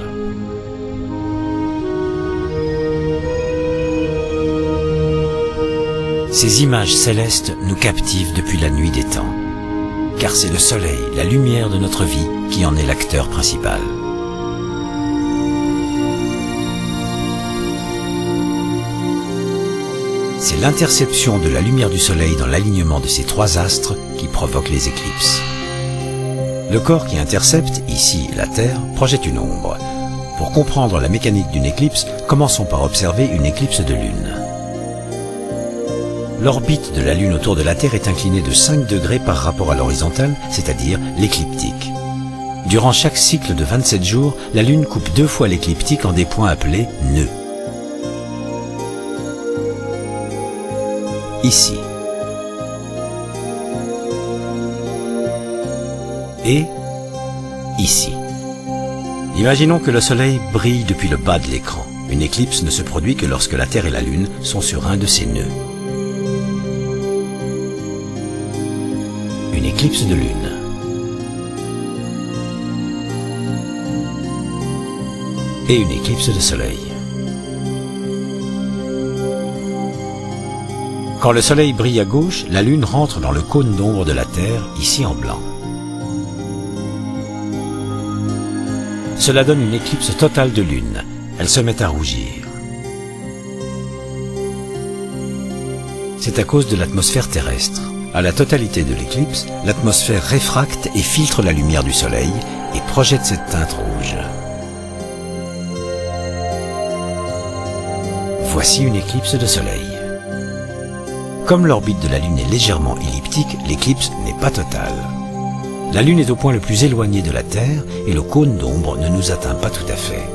Ces images célestes nous captivent depuis la nuit des temps, car c'est le Soleil, la lumière de notre vie, qui en est l'acteur principal. C'est l'interception de la lumière du Soleil dans l'alignement de ces 3 astres qui provoque les éclipses. Le corps qui intercepte, ici la Terre, projette une ombre. Pour comprendre la mécanique d'une éclipse, commençons par observer une éclipse de Lune. L'orbite de la Lune autour de la Terre est inclinée de 5 degrés par rapport à l'horizontale, c'est-à-dire l'écliptique. Durant chaque cycle de 27 jours, la Lune coupe 2 fois l'écliptique en des points appelés nœuds. Ici. Et ici. Imaginons que le Soleil brille depuis le bas de l'écran. Une éclipse ne se produit que lorsque la Terre et la Lune sont sur un de ces nœuds. Une éclipse de Lune. Et une éclipse de Soleil. Quand le Soleil brille à gauche, la Lune rentre dans le cône d'ombre de la Terre, ici en blanc. Cela donne une éclipse totale de Lune. Elle se met à rougir. C'est à cause de l'atmosphère terrestre. À la totalité de l'éclipse, l'atmosphère réfracte et filtre la lumière du Soleil et projette cette teinte rouge. Voici une éclipse de Soleil. Comme l'orbite de la Lune est légèrement elliptique, l'éclipse n'est pas totale. La Lune est au point le plus éloigné de la Terre et le cône d'ombre ne nous atteint pas tout à fait.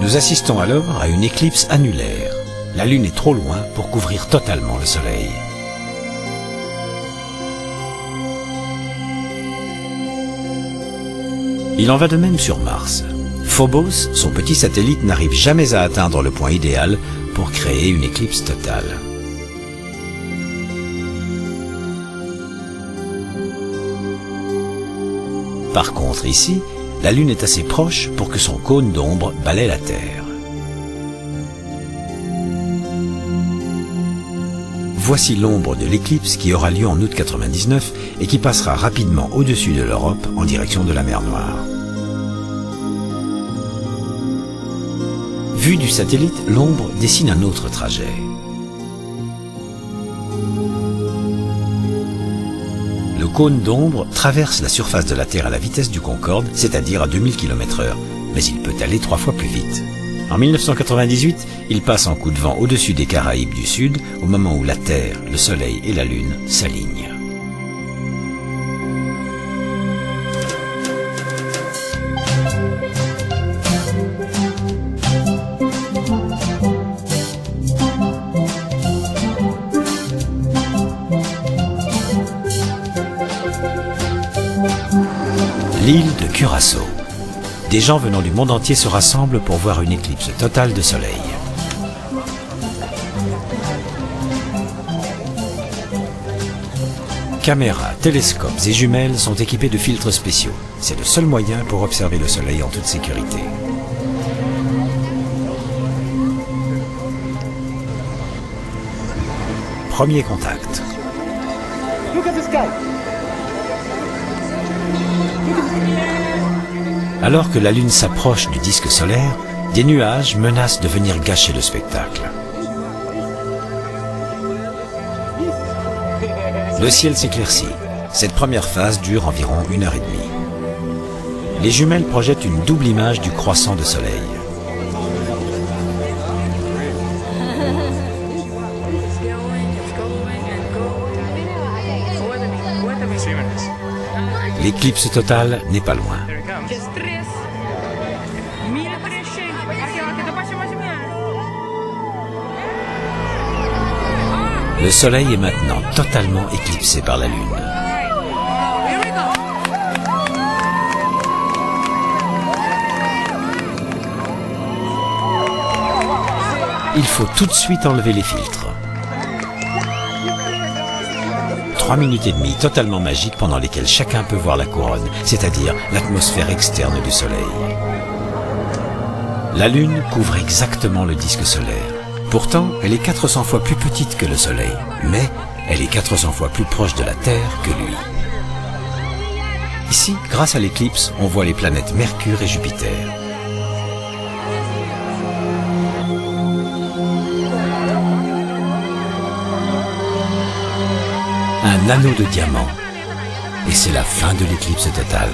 Nous assistons alors à une éclipse annulaire. La Lune est trop loin pour couvrir totalement le Soleil. Il en va de même sur Mars. Phobos, son petit satellite, n'arrive jamais à atteindre le point idéal pour créer une éclipse totale. Par contre, ici, la Lune est assez proche pour que son cône d'ombre balaie la Terre. Voici l'ombre de l'éclipse qui aura lieu en août 99 et qui passera rapidement au-dessus de l'Europe en direction de la mer Noire. Vue du satellite, l'ombre dessine un autre trajet. Le cône d'ombre traverse la surface de la Terre à la vitesse du Concorde, c'est-à-dire à 2000 km/h, mais il peut aller 3 fois plus vite. En 1998, il passe en coup de vent au-dessus des Caraïbes du Sud, au moment où la Terre, le Soleil et la Lune s'alignent. L'île de Curaçao. Des gens venant du monde entier se rassemblent pour voir une éclipse totale de soleil. Caméras, télescopes et jumelles sont équipés de filtres spéciaux. C'est le seul moyen pour observer le soleil en toute sécurité. Premier contact. Alors que la Lune s'approche du disque solaire, des nuages menacent de venir gâcher le spectacle. Le ciel s'éclaircit. Cette première phase dure environ 1h30. Les jumelles projettent une double image du croissant de soleil. L'éclipse totale n'est pas loin. Le Soleil est maintenant totalement éclipsé par la Lune. Il faut tout de suite enlever les filtres. 3 minutes et demie totalement magiques pendant lesquelles chacun peut voir la couronne, c'est-à-dire l'atmosphère externe du Soleil. La Lune couvre exactement le disque solaire. Pourtant, elle est 400 fois plus petite que le Soleil, mais elle est 400 fois plus proche de la Terre que lui. Ici, grâce à l'éclipse, on voit les planètes Mercure et Jupiter. Un anneau de diamant, et c'est la fin de l'éclipse totale.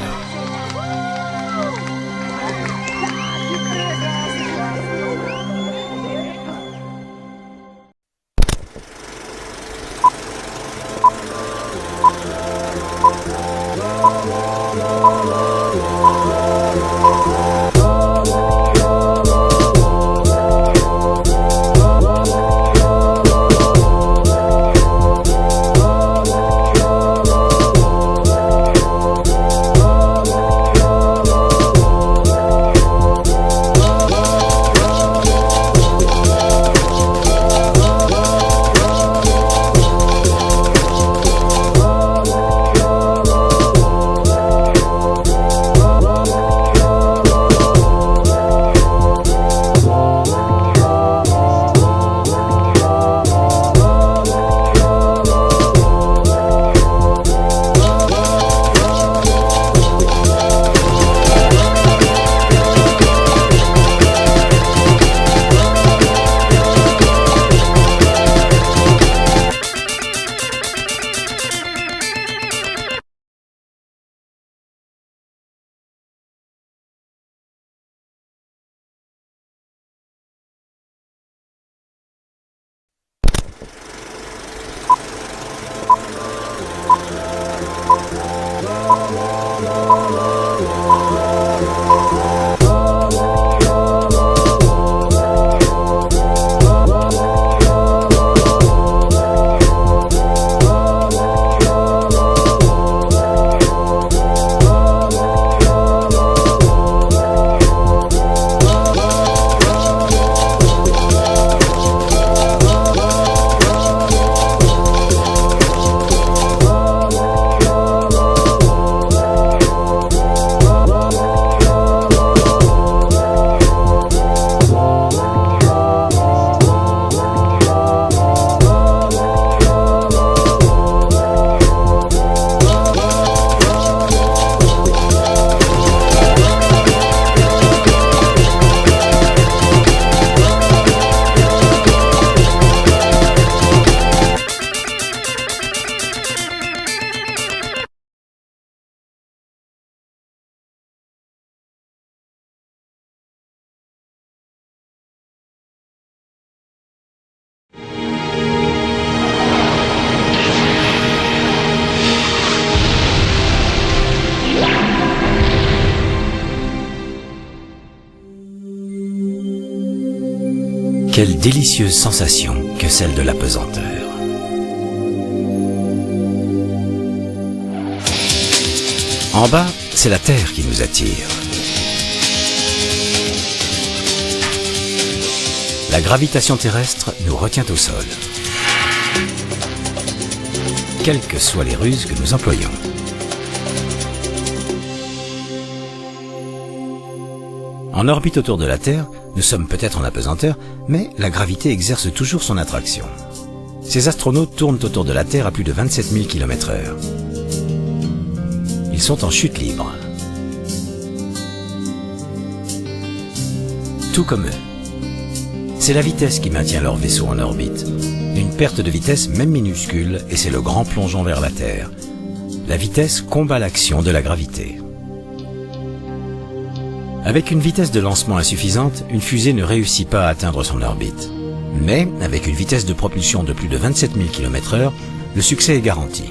Quelle délicieuse sensation que celle de l'apesanteur. En bas, c'est la Terre qui nous attire. La gravitation terrestre nous retient au sol, quelles que soient les ruses que nous employons. En orbite autour de la Terre, nous sommes peut-être en apesanteur, mais la gravité exerce toujours son attraction. Ces astronautes tournent autour de la Terre à plus de 27 000 km/h. Ils sont en chute libre. Tout comme eux. C'est la vitesse qui maintient leur vaisseau en orbite. Une perte de vitesse, même minuscule, et c'est le grand plongeon vers la Terre. La vitesse combat l'action de la gravité. Avec une vitesse de lancement insuffisante, une fusée ne réussit pas à atteindre son orbite. Mais, avec une vitesse de propulsion de plus de 27 000 km/h, le succès est garanti.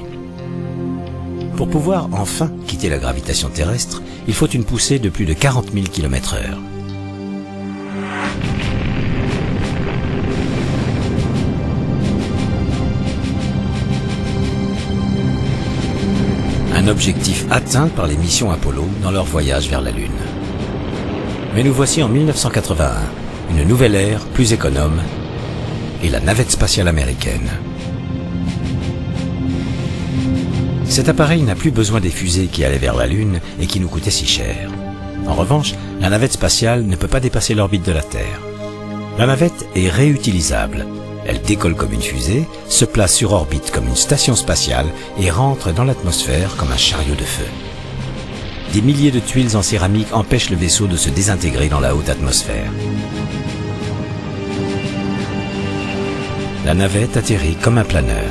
Pour pouvoir enfin quitter la gravitation terrestre, il faut une poussée de plus de 40 000 km/h. Un objectif atteint par les missions Apollo dans leur voyage vers la Lune. Mais nous voici en 1981, une nouvelle ère plus économe et la navette spatiale américaine. Cet appareil n'a plus besoin des fusées qui allaient vers la Lune et qui nous coûtaient si cher. En revanche, la navette spatiale ne peut pas dépasser l'orbite de la Terre. La navette est réutilisable. Elle décolle comme une fusée, se place sur orbite comme une station spatiale et rentre dans l'atmosphère comme un chariot de feu. Des milliers de tuiles en céramique empêchent le vaisseau de se désintégrer dans la haute atmosphère. La navette atterrit comme un planeur.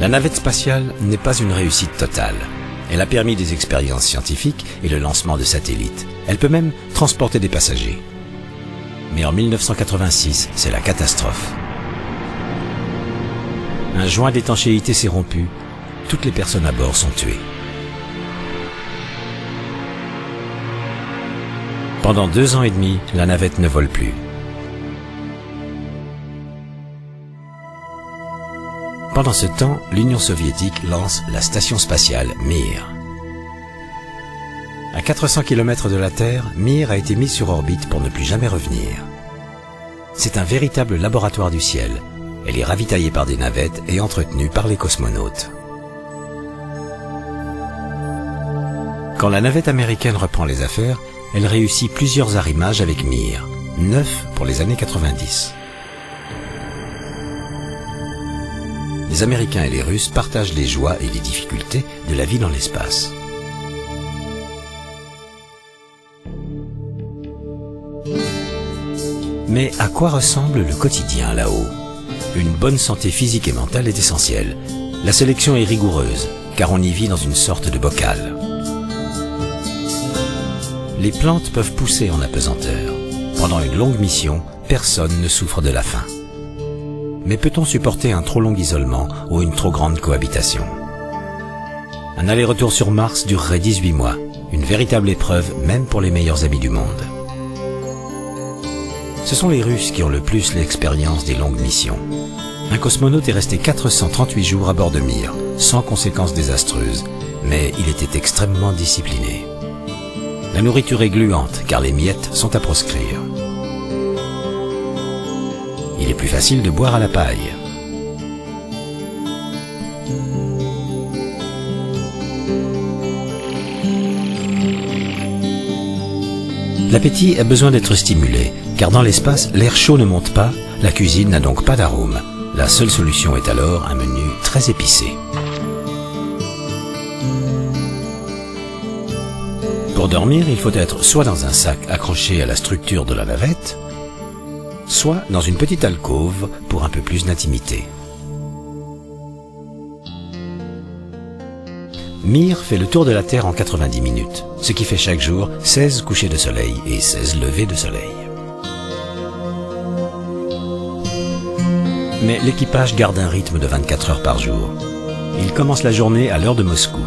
La navette spatiale n'est pas une réussite totale. Elle a permis des expériences scientifiques et le lancement de satellites. Elle peut même transporter des passagers. Mais en 1986, c'est la catastrophe. Un joint d'étanchéité s'est rompu. Toutes les personnes à bord sont tuées. Pendant 2 ans et demi, la navette ne vole plus. Pendant ce temps, l'Union soviétique lance la station spatiale Mir. À 400 km de la Terre, Mir a été mise sur orbite pour ne plus jamais revenir. C'est un véritable laboratoire du ciel. Elle est ravitaillée par des navettes et entretenue par les cosmonautes. Quand la navette américaine reprend les affaires, elle réussit plusieurs arrimages avec Mir, 9 pour les années 90. Les Américains et les Russes partagent les joies et les difficultés de la vie dans l'espace. Mais à quoi ressemble le quotidien là-haut ? Une bonne santé physique et mentale est essentielle. La sélection est rigoureuse, car on y vit dans une sorte de bocal. Les plantes peuvent pousser en apesanteur. Pendant une longue mission, personne ne souffre de la faim. Mais peut-on supporter un trop long isolement ou une trop grande cohabitation ? Un aller-retour sur Mars durerait 18 mois, une véritable épreuve même pour les meilleurs amis du monde. Ce sont les Russes qui ont le plus l'expérience des longues missions. Un cosmonaute est resté 438 jours à bord de Mir, sans conséquences désastreuses, mais il était extrêmement discipliné. La nourriture est gluante, car les miettes sont à proscrire. Il est plus facile de boire à la paille. L'appétit a besoin d'être stimulé, car dans l'espace, l'air chaud ne monte pas, la cuisine n'a donc pas d'arôme. La seule solution est alors un menu très épicé. Pour dormir, il faut être soit dans un sac accroché à la structure de la navette, soit dans une petite alcôve pour un peu plus d'intimité. Mir fait le tour de la Terre en 90 minutes, ce qui fait chaque jour 16 couchers de soleil et 16 levées de soleil. Mais l'équipage garde un rythme de 24 heures par jour. Il commence la journée à l'heure de Moscou.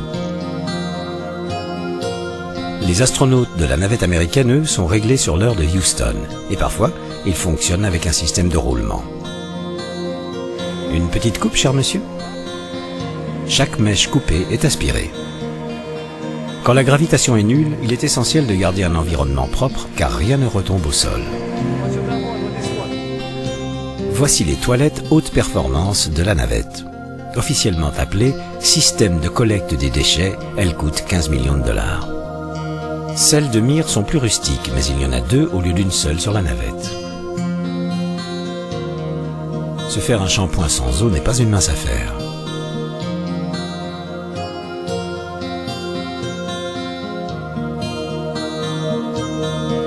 Les astronautes de la navette américaine, eux, sont réglés sur l'heure de Houston. Et parfois, ils fonctionnent avec un système de roulement. Une petite coupe, cher monsieur? Chaque mèche coupée est aspirée. Quand la gravitation est nulle, il est essentiel de garder un environnement propre, car rien ne retombe au sol. Voici les toilettes haute performance de la navette. Officiellement appelée système de collecte des déchets, elles coûtent 15 millions de dollars. Celles de Mir sont plus rustiques, mais il y en a 2 au lieu d'une seule sur la navette. Se faire un shampoing sans eau n'est pas une mince affaire.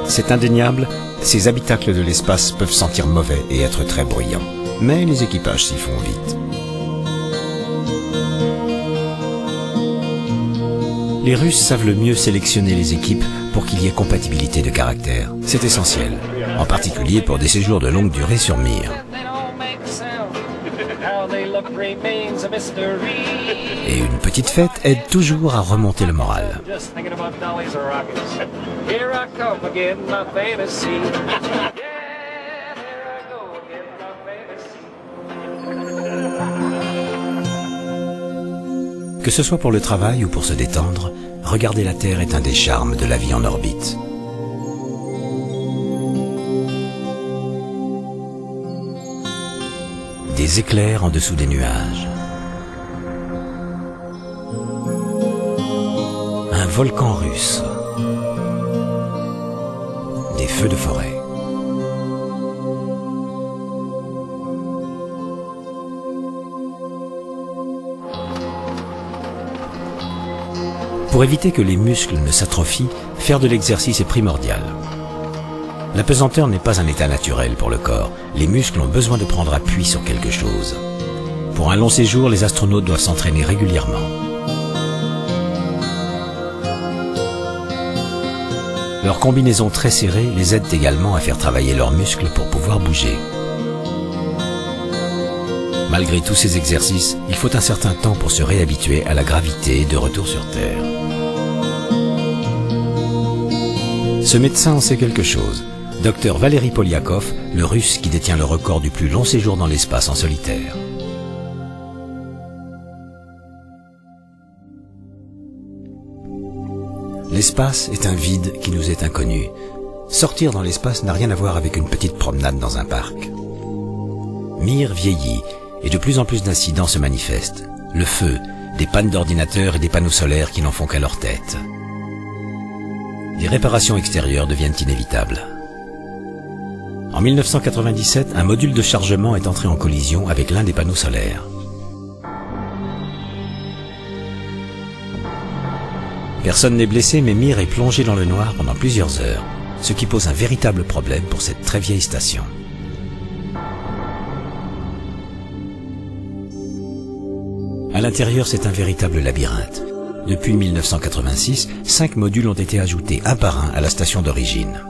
C'est indéniable, ces habitacles de l'espace peuvent sentir mauvais et être très bruyants. Mais les équipages s'y font vite. Les Russes savent le mieux sélectionner les équipes pour qu'il y ait compatibilité de caractère. C'est essentiel, en particulier pour des séjours de longue durée sur Mir. Et une petite fête aide toujours à remonter le moral. Que ce soit pour le travail ou pour se détendre, regarder la Terre est un des charmes de la vie en orbite. Des éclairs en dessous des nuages. Un volcan russe. Des feux de forêt. Pour éviter que les muscles ne s'atrophient, faire de l'exercice est primordial. La pesanteur n'est pas un état naturel pour le corps. Les muscles ont besoin de prendre appui sur quelque chose. Pour un long séjour, les astronautes doivent s'entraîner régulièrement. Leur combinaison très serrée les aide également à faire travailler leurs muscles pour pouvoir bouger. Malgré tous ces exercices, il faut un certain temps pour se réhabituer à la gravité de retour sur Terre. Ce médecin en sait quelque chose. Dr Valery Polyakov, le Russe qui détient le record du plus long séjour dans l'espace en solitaire. L'espace est un vide qui nous est inconnu. Sortir dans l'espace n'a rien à voir avec une petite promenade dans un parc. Mir vieillit et de plus en plus d'incidents se manifestent. Le feu, des pannes d'ordinateurs et des panneaux solaires qui n'en font qu'à leur tête. Les réparations extérieures deviennent inévitables. En 1997, un module de chargement est entré en collision avec l'un des panneaux solaires. Personne n'est blessé, mais Mir est plongé dans le noir pendant plusieurs heures, ce qui pose un véritable problème pour cette très vieille station. À l'intérieur, c'est un véritable labyrinthe. Depuis 1986, 5 modules ont été ajoutés un par un à la station d'origine.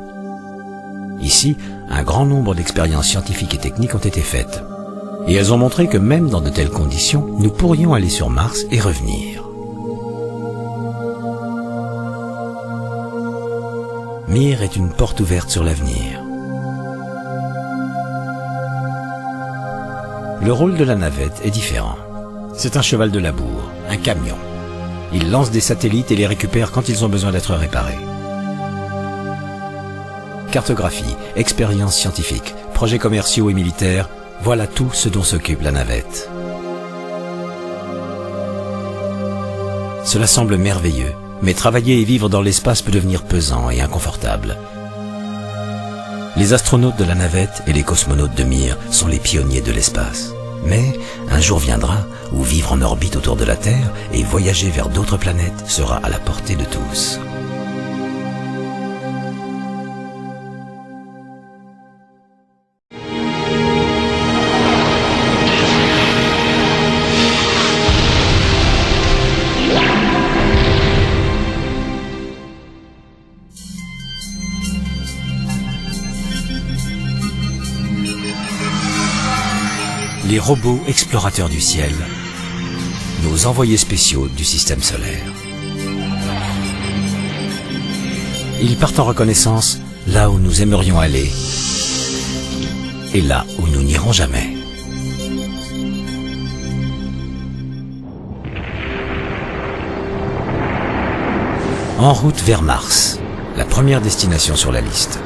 Ici, un grand nombre d'expériences scientifiques et techniques ont été faites. Et elles ont montré que même dans de telles conditions, nous pourrions aller sur Mars et revenir. Mir est une porte ouverte sur l'avenir. Le rôle de la navette est différent. C'est un cheval de labour, un camion. Il lance des satellites et les récupère quand ils ont besoin d'être réparés. Cartographie, expériences scientifiques, projets commerciaux et militaires, voilà tout ce dont s'occupe la navette. Cela semble merveilleux, mais travailler et vivre dans l'espace peut devenir pesant et inconfortable. Les astronautes de la navette et les cosmonautes de Mir sont les pionniers de l'espace. Mais un jour viendra où vivre en orbite autour de la Terre et voyager vers d'autres planètes sera à la portée de tous. Les robots explorateurs du ciel, nos envoyés spéciaux du système solaire. Ils partent en reconnaissance là où nous aimerions aller et là où nous n'irons jamais. En route vers Mars, la première destination sur la liste.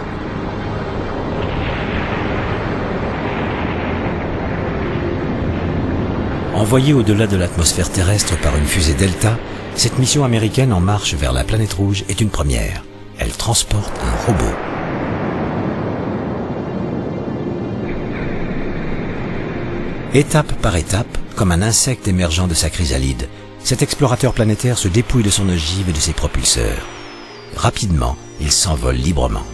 Envoyée au-delà de l'atmosphère terrestre par une fusée Delta, cette mission américaine en marche vers la planète rouge est une première. Elle transporte un robot. Étape par étape, comme un insecte émergeant de sa chrysalide, cet explorateur planétaire se dépouille de son ogive et de ses propulseurs. Rapidement, il s'envole librement.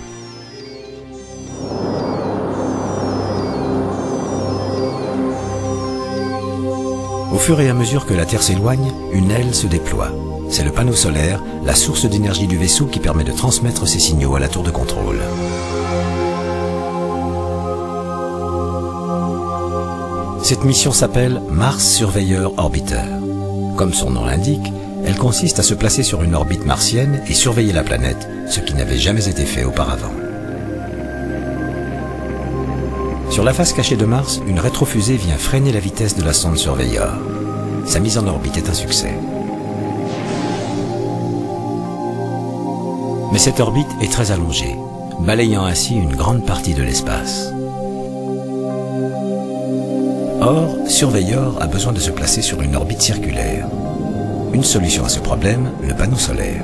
Au fur et à mesure que la Terre s'éloigne, une aile se déploie. C'est le panneau solaire, la source d'énergie du vaisseau qui permet de transmettre ses signaux à la tour de contrôle. Cette mission s'appelle Mars Surveyor Orbiter. Comme son nom l'indique, elle consiste à se placer sur une orbite martienne et surveiller la planète, ce qui n'avait jamais été fait auparavant. Sur la face cachée de Mars, une rétrofusée vient freiner la vitesse de la sonde Surveyor. Sa mise en orbite est un succès. Mais cette orbite est très allongée, balayant ainsi une grande partie de l'espace. Or, Surveyor a besoin de se placer sur une orbite circulaire. Une solution à ce problème, le panneau solaire.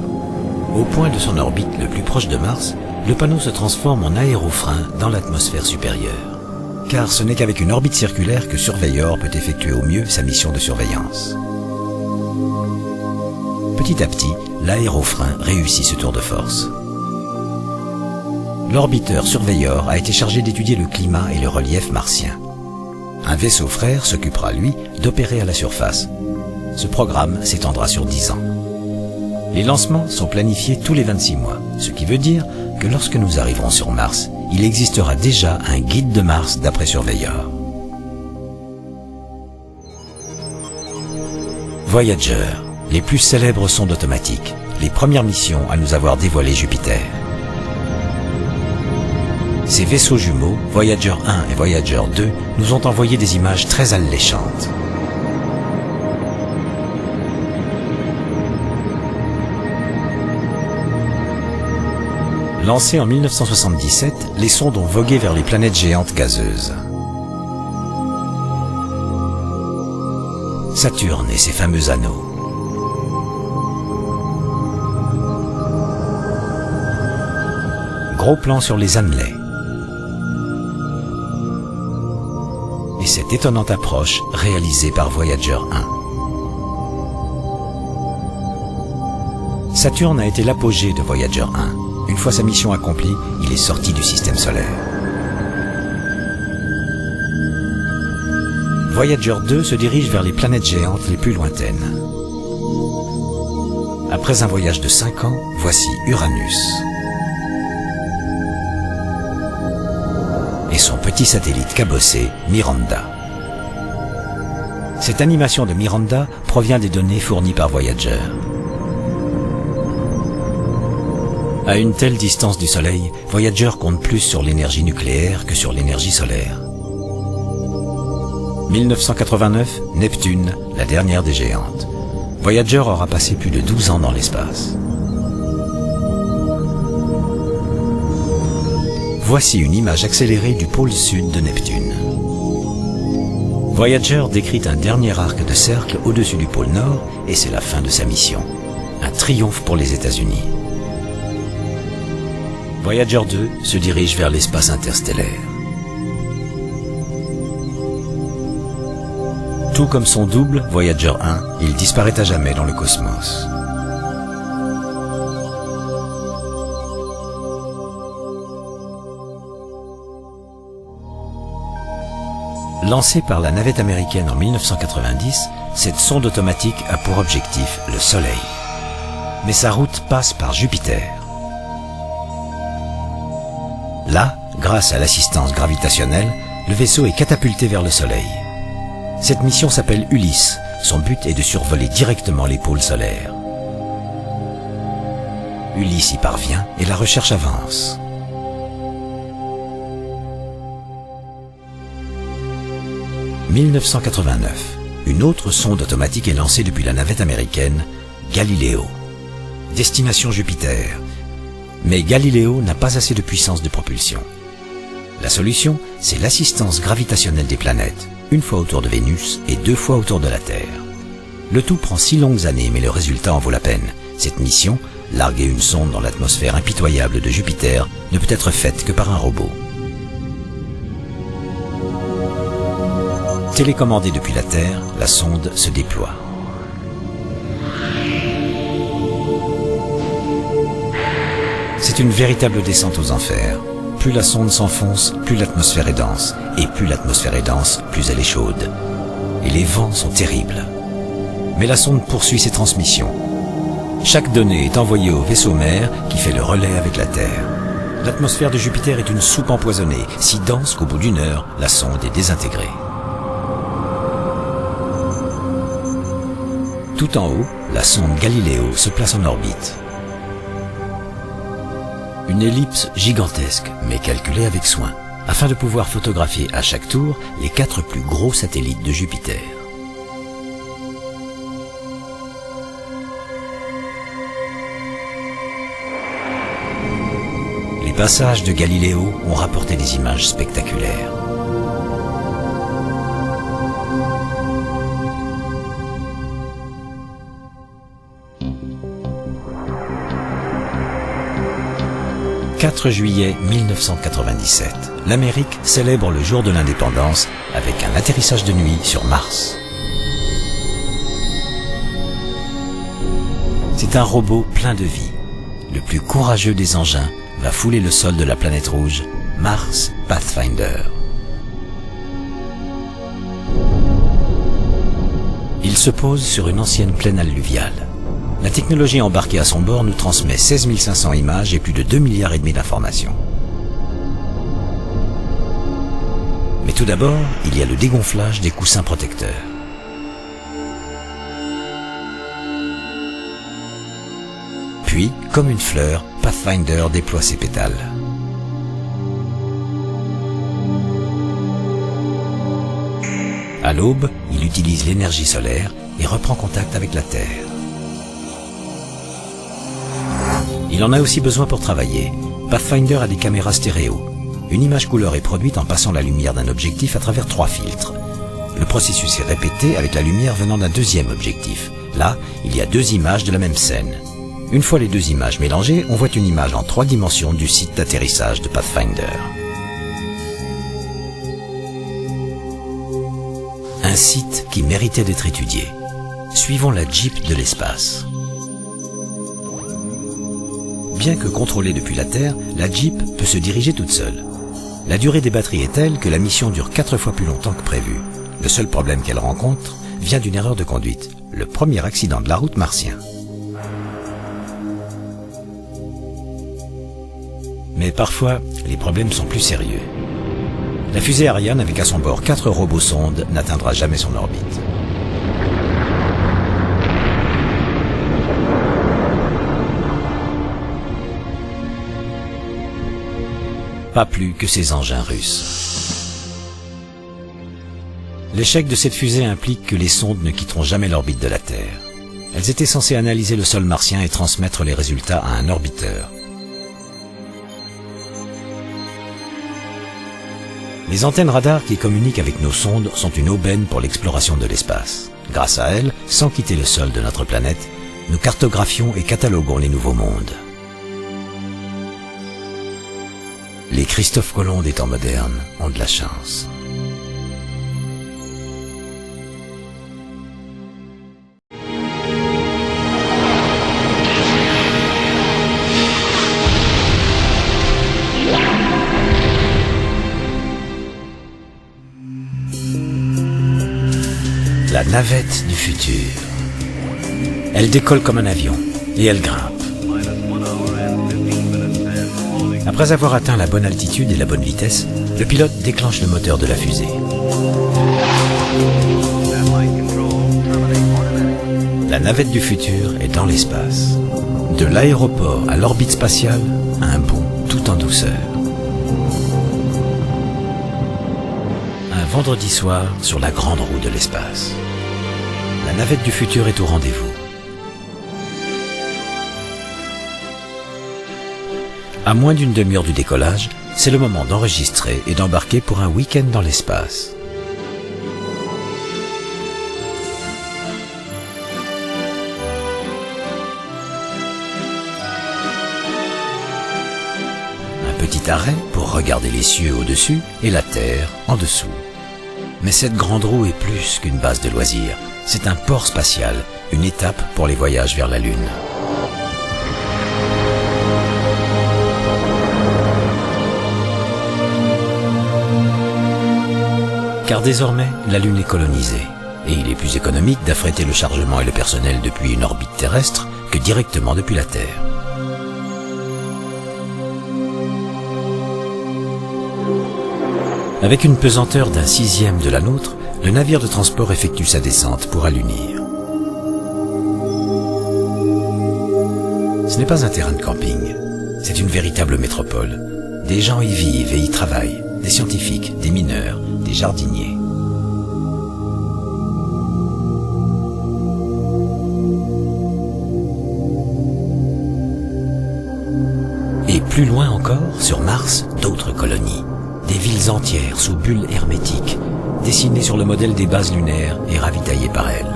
Au point de son orbite le plus proche de Mars, le panneau se transforme en aérofrein dans l'atmosphère supérieure. Car ce n'est qu'avec une orbite circulaire que Surveyor peut effectuer au mieux sa mission de surveillance. Petit à petit, l'aérofrein réussit ce tour de force. L'orbiteur Surveyor a été chargé d'étudier le climat et le relief martien. Un vaisseau frère s'occupera, lui, d'opérer à la surface. Ce programme s'étendra sur 10 ans. Les lancements sont planifiés tous les 26 mois, ce qui veut dire que lorsque nous arriverons sur Mars, il existera déjà un guide de Mars d'après Surveyor. Voyager, les plus célèbres sondes automatiques, les premières missions à nous avoir dévoilé Jupiter. Ces vaisseaux jumeaux, Voyager 1 et Voyager 2, nous ont envoyé des images très alléchantes. Lancées en 1977, les sondes ont vogué vers les planètes géantes gazeuses. Saturne et ses fameux anneaux. Gros plan sur les annelets. Et cette étonnante approche réalisée par Voyager 1. Saturne a été l'apogée de Voyager 1. Une fois sa mission accomplie, il est sorti du système solaire. Voyager 2 se dirige vers les planètes géantes les plus lointaines. Après un voyage de 5 ans, voici Uranus. Et son petit satellite cabossé, Miranda. Cette animation de Miranda provient des données fournies par Voyager. À une telle distance du Soleil, Voyager compte plus sur l'énergie nucléaire que sur l'énergie solaire. 1989, Neptune, la dernière des géantes. Voyager aura passé plus de 12 ans dans l'espace. Voici une image accélérée du pôle sud de Neptune. Voyager décrit un dernier arc de cercle au-dessus du pôle nord et c'est la fin de sa mission. Un triomphe pour les États-Unis. Voyager 2 se dirige vers l'espace interstellaire. Tout comme son double, Voyager 1, il disparaît à jamais dans le cosmos. Lancée par la navette américaine en 1990, cette sonde automatique a pour objectif le Soleil. Mais sa route passe par Jupiter. Là, grâce à l'assistance gravitationnelle, le vaisseau est catapulté vers le Soleil. Cette mission s'appelle Ulysse. Son but est de survoler directement les pôles solaires. Ulysse y parvient et la recherche avance. « 1989, une autre sonde automatique est lancée depuis la navette américaine Galileo. Destination Jupiter. Mais Galileo n'a pas assez de puissance de propulsion. La solution, c'est l'assistance gravitationnelle des planètes, une fois autour de Vénus et 2 fois autour de la Terre. Le tout prend 6 longues années, mais le résultat en vaut la peine. Cette mission, larguer une sonde dans l'atmosphère impitoyable de Jupiter, ne peut être faite que par un robot. Télécommandée depuis la Terre, la sonde se déploie. C'est une véritable descente aux enfers. Plus la sonde s'enfonce, plus l'atmosphère est dense. Et plus l'atmosphère est dense, plus elle est chaude. Et les vents sont terribles. Mais la sonde poursuit ses transmissions. Chaque donnée est envoyée au vaisseau mère qui fait le relais avec la Terre. L'atmosphère de Jupiter est une soupe empoisonnée, si dense qu'au bout d'1 heure, la sonde est désintégrée. Tout en haut, la sonde Galileo se place en orbite. Une ellipse gigantesque, mais calculée avec soin, afin de pouvoir photographier à chaque tour les 4 plus gros satellites de Jupiter. Les passages de Galileo ont rapporté des images spectaculaires. « 4 juillet 1997, l'Amérique célèbre le jour de l'indépendance avec un atterrissage de nuit sur Mars. C'est un robot plein de vie. Le plus courageux des engins va fouler le sol de la planète rouge, Mars Pathfinder. Il se pose sur une ancienne plaine alluviale. La technologie embarquée à son bord nous transmet 16 500 images et plus de 2,5 milliards d'informations. Mais tout d'abord, il y a le dégonflage des coussins protecteurs. Puis, comme une fleur, Pathfinder déploie ses pétales. À l'aube, il utilise l'énergie solaire et reprend contact avec la Terre. Il en a aussi besoin pour travailler. Pathfinder a des caméras stéréo. Une image couleur est produite en passant la lumière d'un objectif à travers 3 filtres. Le processus est répété avec la lumière venant d'un deuxième objectif. Là, il y a 2 images de la même scène. Une fois les 2 images mélangées, on voit une image en 3 dimensions du site d'atterrissage de Pathfinder. Un site qui méritait d'être étudié. Suivons la Jeep de l'espace. Bien que contrôlée depuis la Terre, la Jeep peut se diriger toute seule. La durée des batteries est telle que la mission dure 4 fois plus longtemps que prévu. Le seul problème qu'elle rencontre vient d'une erreur de conduite, le premier accident de la route martien. Mais parfois, les problèmes sont plus sérieux. La fusée Ariane, avec à son bord 4 robots sondes, n'atteindra jamais son orbite. Pas plus que ces engins russes. L'échec de cette fusée implique que les sondes ne quitteront jamais l'orbite de la Terre. Elles étaient censées analyser le sol martien et transmettre les résultats à un orbiteur. Les antennes radar qui communiquent avec nos sondes sont une aubaine pour l'exploration de l'espace. Grâce à elles, sans quitter le sol de notre planète, nous cartographions et cataloguons les nouveaux mondes. Les Christophe Colomb des temps modernes ont de la chance. La navette du futur. Elle décolle comme un avion et elle grimpe. Après avoir atteint la bonne altitude et la bonne vitesse, le pilote déclenche le moteur de la fusée. La navette du futur est dans l'espace. De l'aéroport à l'orbite spatiale, un bond tout en douceur. Un vendredi soir sur la grande roue de l'espace. La navette du futur est au rendez-vous. À moins d'une demi-heure du décollage, c'est le moment d'enregistrer et d'embarquer pour un week-end dans l'espace. Un petit arrêt pour regarder les cieux au-dessus et la Terre en dessous. Mais cette grande roue est plus qu'une base de loisirs. C'est un port spatial, une étape pour les voyages vers la Lune. Car désormais, la Lune est colonisée, et il est plus économique d'affréter le chargement et le personnel depuis une orbite terrestre que directement depuis la Terre. Avec une pesanteur d'un 1/6 de la nôtre, le navire de transport effectue sa descente pour allunir. Ce n'est pas un terrain de camping, c'est une véritable métropole. Des gens y vivent et y travaillent, des scientifiques, des mineurs, des jardiniers. Et plus loin encore, sur Mars, d'autres colonies. Des villes entières sous bulles hermétiques, dessinées sur le modèle des bases lunaires et ravitaillées par elles.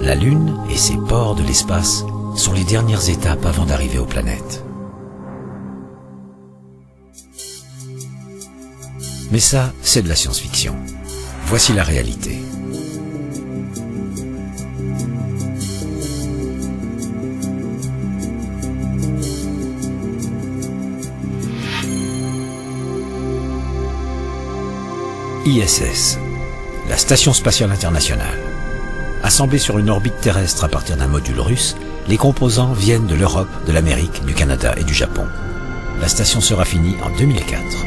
La Lune et ses ports de l'espace sont les dernières étapes avant d'arriver aux planètes. Mais ça, c'est de la science-fiction. Voici la réalité. ISS, la Station Spatiale Internationale. Assemblée sur une orbite terrestre à partir d'un module russe, les composants viennent de l'Europe, de l'Amérique, du Canada et du Japon. La station sera finie en 2004.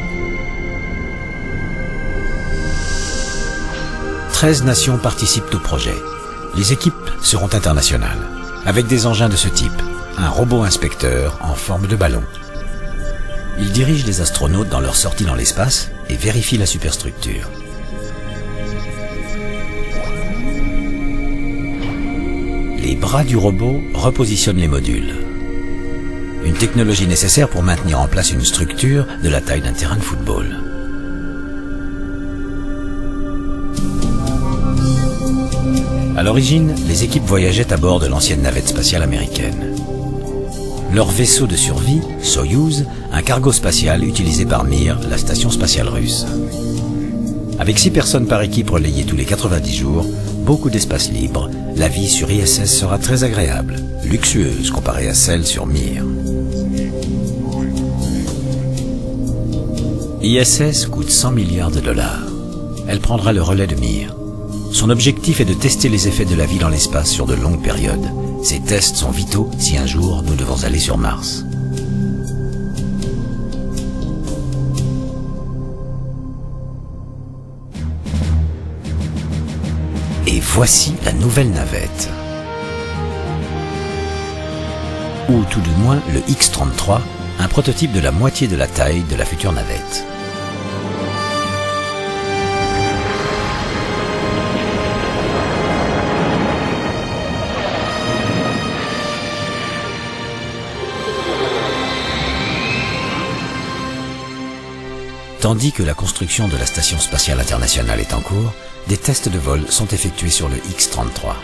13 nations participent au projet. Les équipes seront internationales, avec des engins de ce type, un robot inspecteur en forme de ballon. Il dirige les astronautes dans leur sortie dans l'espace et vérifie la superstructure. Les bras du robot repositionnent les modules. Une technologie nécessaire pour maintenir en place une structure de la taille d'un terrain de football. À l'origine, les équipes voyageaient à bord de l'ancienne navette spatiale américaine. Leur vaisseau de survie, Soyouz, un cargo spatial utilisé par Mir, la station spatiale russe. Avec 6 personnes par équipe relayées tous les 90 jours, beaucoup d'espace libre, la vie sur ISS sera très agréable, luxueuse comparée à celle sur Mir. ISS coûte 100 milliards de dollars. Elle prendra le relais de Mir. Son objectif est de tester les effets de la vie dans l'espace sur de longues périodes. Ces tests sont vitaux si un jour nous devons aller sur Mars. Et voici la nouvelle navette. Ou tout du moins le X-33, un prototype de la moitié de la taille de la future navette. Tandis que la construction de la Station Spatiale Internationale est en cours, des tests de vol sont effectués sur le X-33.